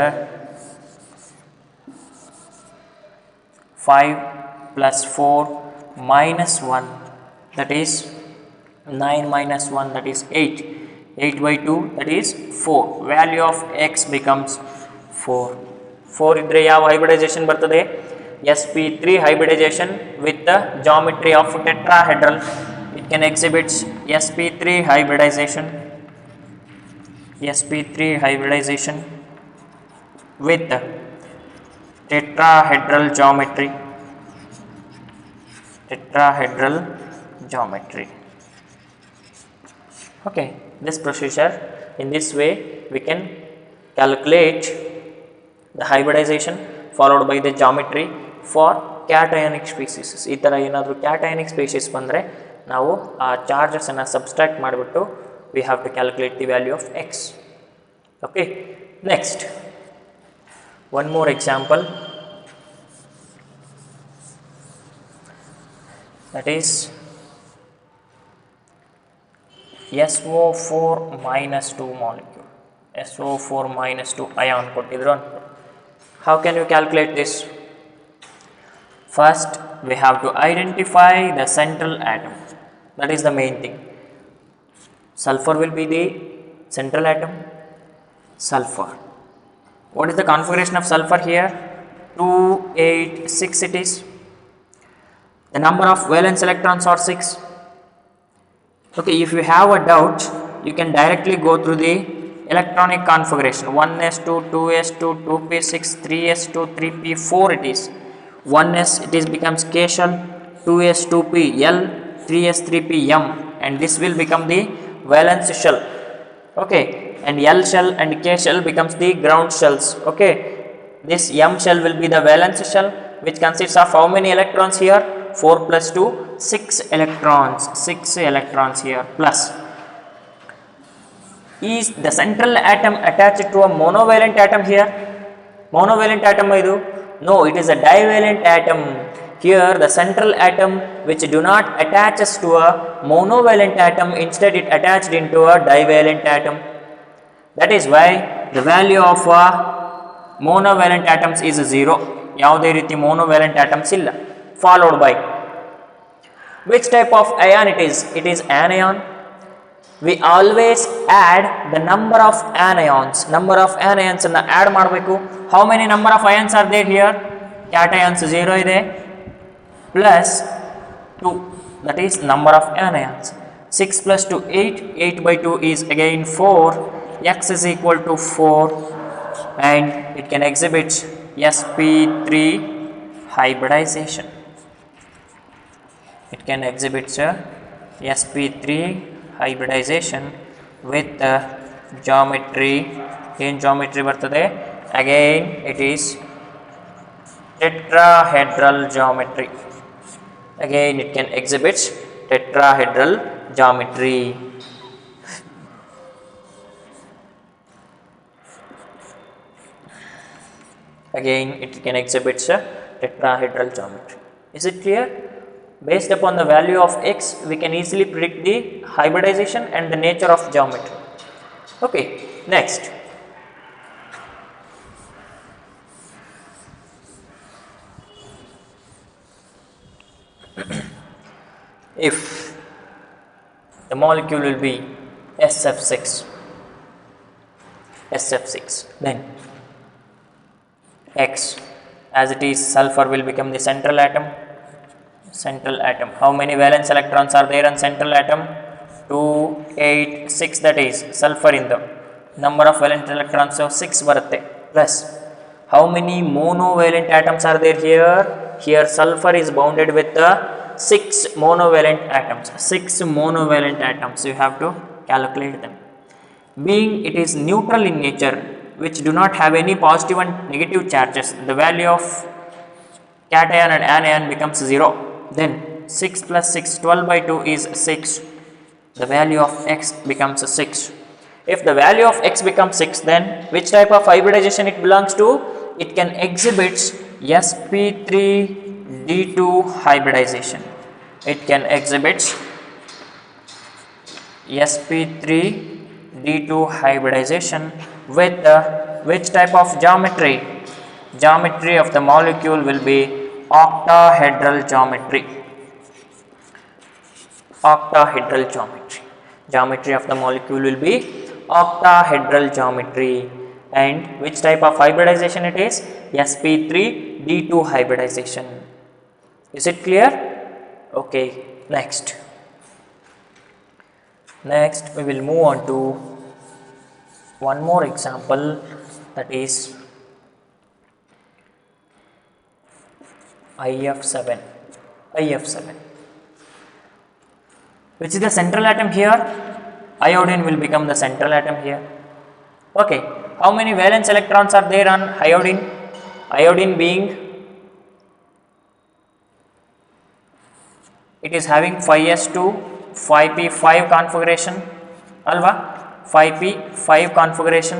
5 plus 4 minus 1, that is 9 minus 1, that is 8. 8 by 2, that is 4. Value of x becomes 4. 4 idre yav hybridization bartade? sp3 hybridization with the geometry of tetrahedral. It can exhibit sp3 hybridization. sp3 hybridization with the tetrahedral geometry. Tetrahedral geometry. Okay, this procedure, in this way we can calculate the hybridization followed by the geometry for cationic species. ಈ ಥರ ಏನಾದರೂ cationic species ಬಂದರೆ ನಾವು ಆ ಚಾರ್ಜಸನ್ನು subtract ಮಾಡಿಬಿಟ್ಟು we have to calculate the value of x. Okay, next one more example, that is SO4 minus 2 molecule, SO4 minus 2 ion ಕೊಟ್ಟಿದ್ರು. How can you calculate this? First we have to identify the central atom, that is the main thing. Sulfur will be the central atom, sulfur. What is the configuration of sulfur here? 2, 8, 6 it is. The number of valence electrons are 6. Okay, if you have a doubt, you can directly go through the electronic configuration. 1s2, 2s2, 2p6, 3s2, 3p4 it is. 1s it is becomes k shell, 2s 2p l, 3s 3p m, and this will become the valence shell. Okay, and L shell and K shell becomes the ground shells. Okay, this M shell will be the valence shell, which consists of how many electrons here? 4 plus 2, 6 electrons. 6 electrons here plus. Is the central atom attached to a monovalent atom here? Monovalent atom idu? No, it is a divalent atom. Here the central atom which do not attaches to a monovalent atom, instead it attached into a divalent atom. That is why the value of monovalent atoms is 0. ಯಾವುದೇ ರೀತಿ monovalent atoms ಇಲ್ಲ. Followed by which type of ion it is? It is anion. We always add the number of anions. Number of anions ಅನ್ನು add ಮಾಡಬೇಕು. How many number of ions are there here? Cations 0 ಇದೆ plus 2, that is number of anions. 6 plus 2 8, 8 by 2 is again 4, x is equal to 4, and it can exhibit sp3 hybridization. It can exhibit sp3 hybridization with geometry. In geometry bartade again, it is tetrahedral geometry. Again it can exhibit tetrahedral geometry. Again it can exhibit tetrahedral geometry. Is it clear? Based upon the value of x, we can easily predict the hybridization and the nature of geometry. Okay, next. If the molecule will be SF6, then X, as it is sulfur, will become the central atom. How many valence electrons are there in central atom? 2, 8, 6, that is sulfur in the number of valence electrons of 6 baratte. Plus how many monovalent atoms are there here? Here sulfur is bounded with the 6 monovalent atoms. 6 monovalent atoms, you have to calculate them. Being it is neutral in nature, which do not have any positive and negative charges, the value of cation and anion becomes 0. Then 6 plus 6, 12 by 2 is 6. The value of x becomes 6. If the value of x becomes 6, then which type of hybridization it belongs to? It can exhibit sp3d2 hybridization. It can exhibit sp3d2 hybridization with which type of geometry? Geometry of the molecule will be octahedral geometry. Octahedral geometry. Geometry of the molecule will be octahedral geometry. And which type of hybridization it is? sp3d2 hybridization. Is it clear? Okay, next we will move on to one more example, that is IF7. Which is the central atom here? Iodine will become the central atom here. Okay, How many valence electrons are there on iodine? Iodine being, it is having 5s2 5p5 configuration alva, 5p5 configuration.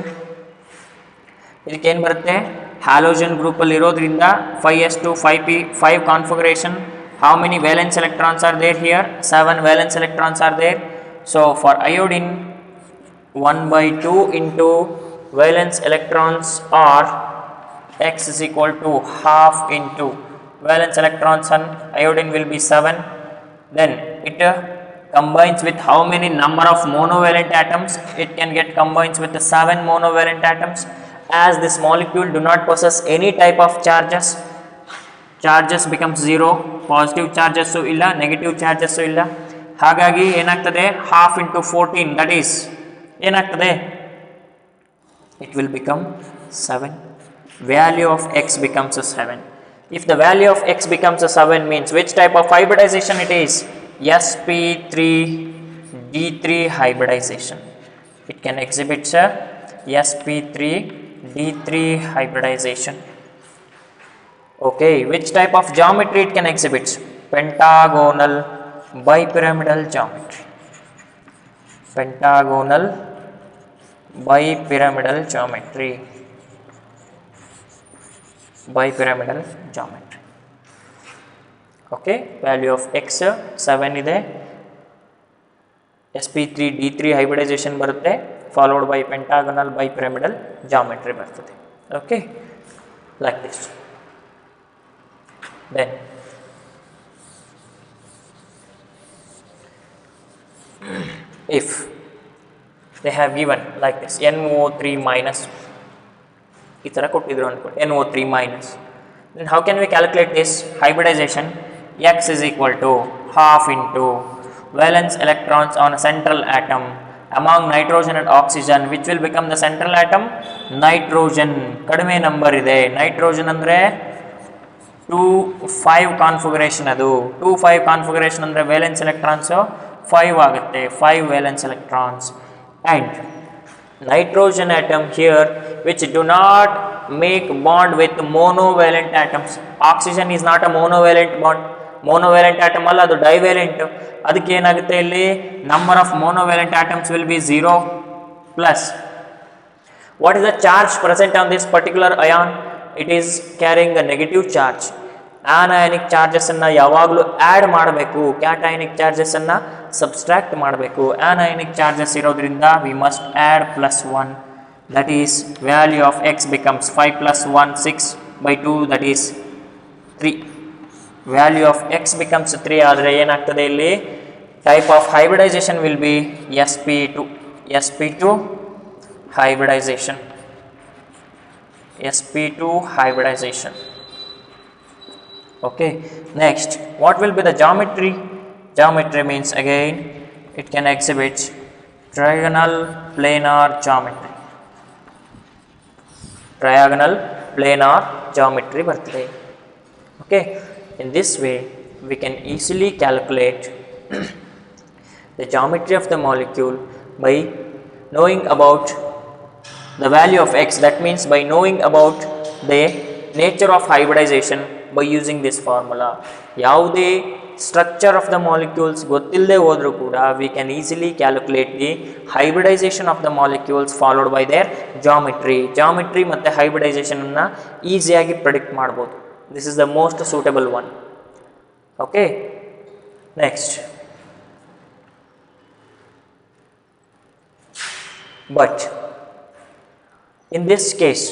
ಇದಕ್ಕೆ ಏನು ಬರುತ್ತೆ, halogen ಗ್ರೂಪಲ್ಲಿ ಇರೋದ್ರಿಂದ 5s2 5p5 configuration. How many valence electrons are there here? 7 valence electrons are there. So for iodine, 1/2 into valence electrons are x is equal to half into valence electrons on iodine will be 7. Then it combines with how many number of monovalent atoms? It can get combines with the 7 monovalent atoms. As this molecule do not possess any type of charges becomes 0, positive charges illa, negative charges illa. ಹಾಗಾಗಿ ಏನಾಗ್ತದೆ, half into 14, that is ಏನಾಗ್ತದೆ, it will become 7. Value of x becomes a 7. If the value of x becomes a 7 means which type of hybridization it is? sp3d3 hybridization. It can exhibit sp3d3 hybridization. Okay, which type of geometry it can exhibit? Pentagonal bipyramidal geometry. Pentagonal bipyramidal geometry. Bipyramidal geometry. Okay, value of x 7 ಇದೆ, sp3d3 hybridization ಬರುತ್ತೆ, followed by pentagonal bipyramidal geometry ಬರ್ತದೆ. Okay, like this. Then if they have given like this NO3 minus, ಈ ಥರ ಕೊಟ್ಟಿದ್ರು ಅನ್ಕೊಳ್ಳಿ, NO3 minus, then how can we calculate this hybridization? X is equal to half into valence electrons on a central atom among nitrogen and oxygen, which will become the central atom nitrogen. ಕಡಿಮೆ number ಇದೆ, nitrogen ಅಂದರೆ 2 5 configuration, ಅದು 2 5 configuration ಅಂದರೆ valence electrons 5 ಆಗುತ್ತೆ, 5 valence electrons. And nitrogen atom here which do not make bond with monovalent atoms. Oxygen is not a monovalent bond, monovalent atom ಅಲ್ಲ, ಅದು divalent. ಅದಕ್ಕೆ ಏನಾಗುತ್ತೆ, ಇಲ್ಲಿ number of monovalent atoms will be 0 plus. What is the charge present on this particular ion? It is carrying a negative charge. Anionic ಚಾರ್ಜಸ್ಸನ್ನು ಯಾವಾಗಲೂ add ಮಾಡಬೇಕು, cationic ಚಾರ್ಜಸ್ಸನ್ನು subtract ಮಾಡಬೇಕು. ಆನಯಾನಿಕ್ ಚಾರ್ಜಸ್ ಇರೋದ್ರಿಂದ we must add +1, that is value of X becomes 5 + 1 6/2, that is 3. Value of X becomes 3 ಆದರೆ ಏನಾಗ್ತದೆ, ಇಲ್ಲಿ type of hybridization will be sp2 hybridization. sp2 hybridization. Okay, next what will be the geometry? Geometry means again it can exhibit trigonal planar geometry. Trigonal planar geometry ಬರ್ತದೆ. Okay, in this way we can easily calculate the geometry of the molecule by knowing about the value of x. That means by knowing about the nature of hybridization by using this formula. ಯಾವುದೇ structure of the molecules ಗೊತ್ತಿಲ್ಲದೆ ಹೋದರೂ ಕೂಡ we can easily calculate the hybridisation of the molecules followed by their geometry ಮತ್ತು ಹೈಬ್ರಿಡೈಸೇಷನನ್ನು ಈಸಿಯಾಗಿ predict ಮಾಡ್ಬೋದು. This is the most suitable one. Okay, next, but in this case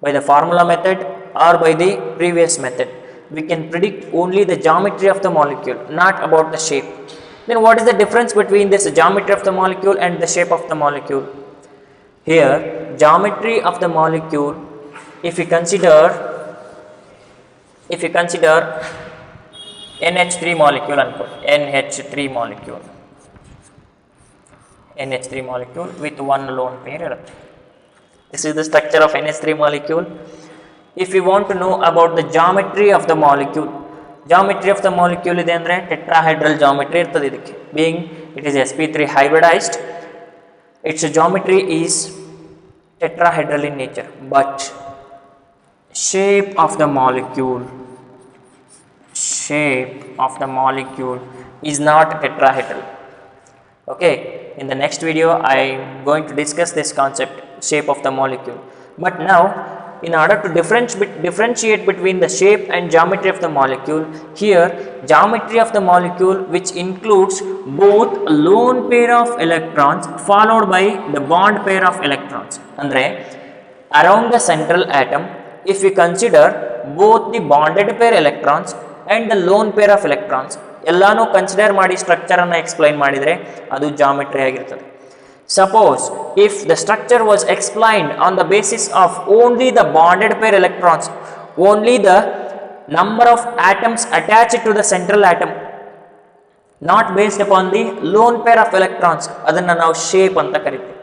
by the formula method or by the previous method we can predict only the geometry of the molecule, not about the shape. Then what is the difference between this geometry of the molecule and the shape of the molecule? Here geometry of the molecule, if you consider NH3 molecule NH3 molecule with one lone pair irutte. This is the structure of NH3 molecule. If you want to know about the geometry of the molecule ಇದೆ ಅಂದರೆ tetrahedral geometry ಇರ್ತದೆ ಇದಕ್ಕೆ. Being it is sp3 hybridized, its geometry is tetrahedral in nature, but shape of the molecule is not tetrahedral. Okay, in the next video I am going to discuss this concept, shape of the molecule. But now, in order to differentiate between the shape and geometry of the molecule, here geometry of the molecule, which includes both a lone pair of electrons followed by the bond pair of electrons. Andre around the central atom, if we consider both the bonded pair electrons and the lone pair of electrons, ಎಲ್ಲಾನು consider ಮಾಡಿ structure ಅನ್ನು explain ಮಾಡಿದರೆ ಅದು geometry ಆಗಿರ್ತದೆ. Suppose if the structure was explained on the basis of only the bonded pair electrons, only the number of atoms attached to the central atom, not based upon the lone pair of electrons, ಅದನ್ನು ನಾವು shape ಅಂತ ಕರಿತೀವಿ.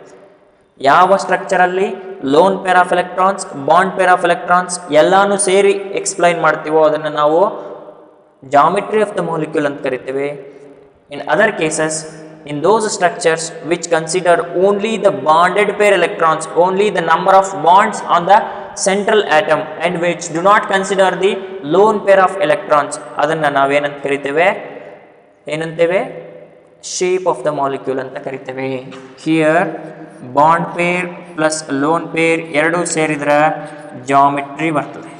ಯಾವ structure ಅಲ್ಲಿ lone pair of electrons, bond pair of electrons ಎಲ್ಲಾನು ಸೇರಿ explain ಮಾಡ್ತೀವೋ ಅದನ್ನು ನಾವು geometry of the molecule ಅಂತ ಕರಿತೀವಿ. In other cases, in those structures which consider only the bonded pair electrons, only the number of bonds on the central atom, and which do not consider the lone pair of electrons, ಅದನ್ನು ನಾವೇನಂತ ಕರಿತೇವೆ, ಏನಂತೇವೆ, shape of the molecule ಅಂತ ಕರಿತೇವೆ. Here bond pair plus lone pair ಎರಡು ಸೇರಿದ್ರೆ geometry ಬರ್ತದೆ,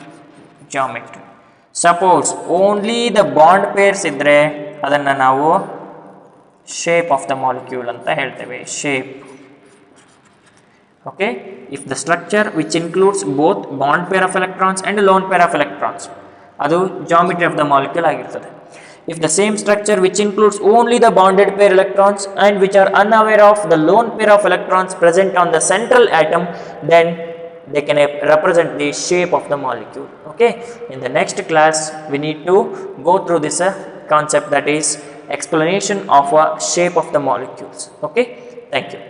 geometry. Suppose only the bond pairs ಇದ್ರೆ ಅದನ್ನು ನಾವು shape of the molecule ಅಂತ ಹೇಳ್ತೇವೆ, shape. Okay, if the structure which includes both bond pair of electrons and lone pair of electrons, ಅದು geometry of the molecule ಆಗಿರ್ತದೆ. If the same structure which includes only the bonded pair electrons and which are unaware of the lone pair of electrons present on the central atom, then they can represent the shape of the molecule. Okay, in the next class we need to go through this concept, that is explanation of a shape of the molecules. Okay, thank you.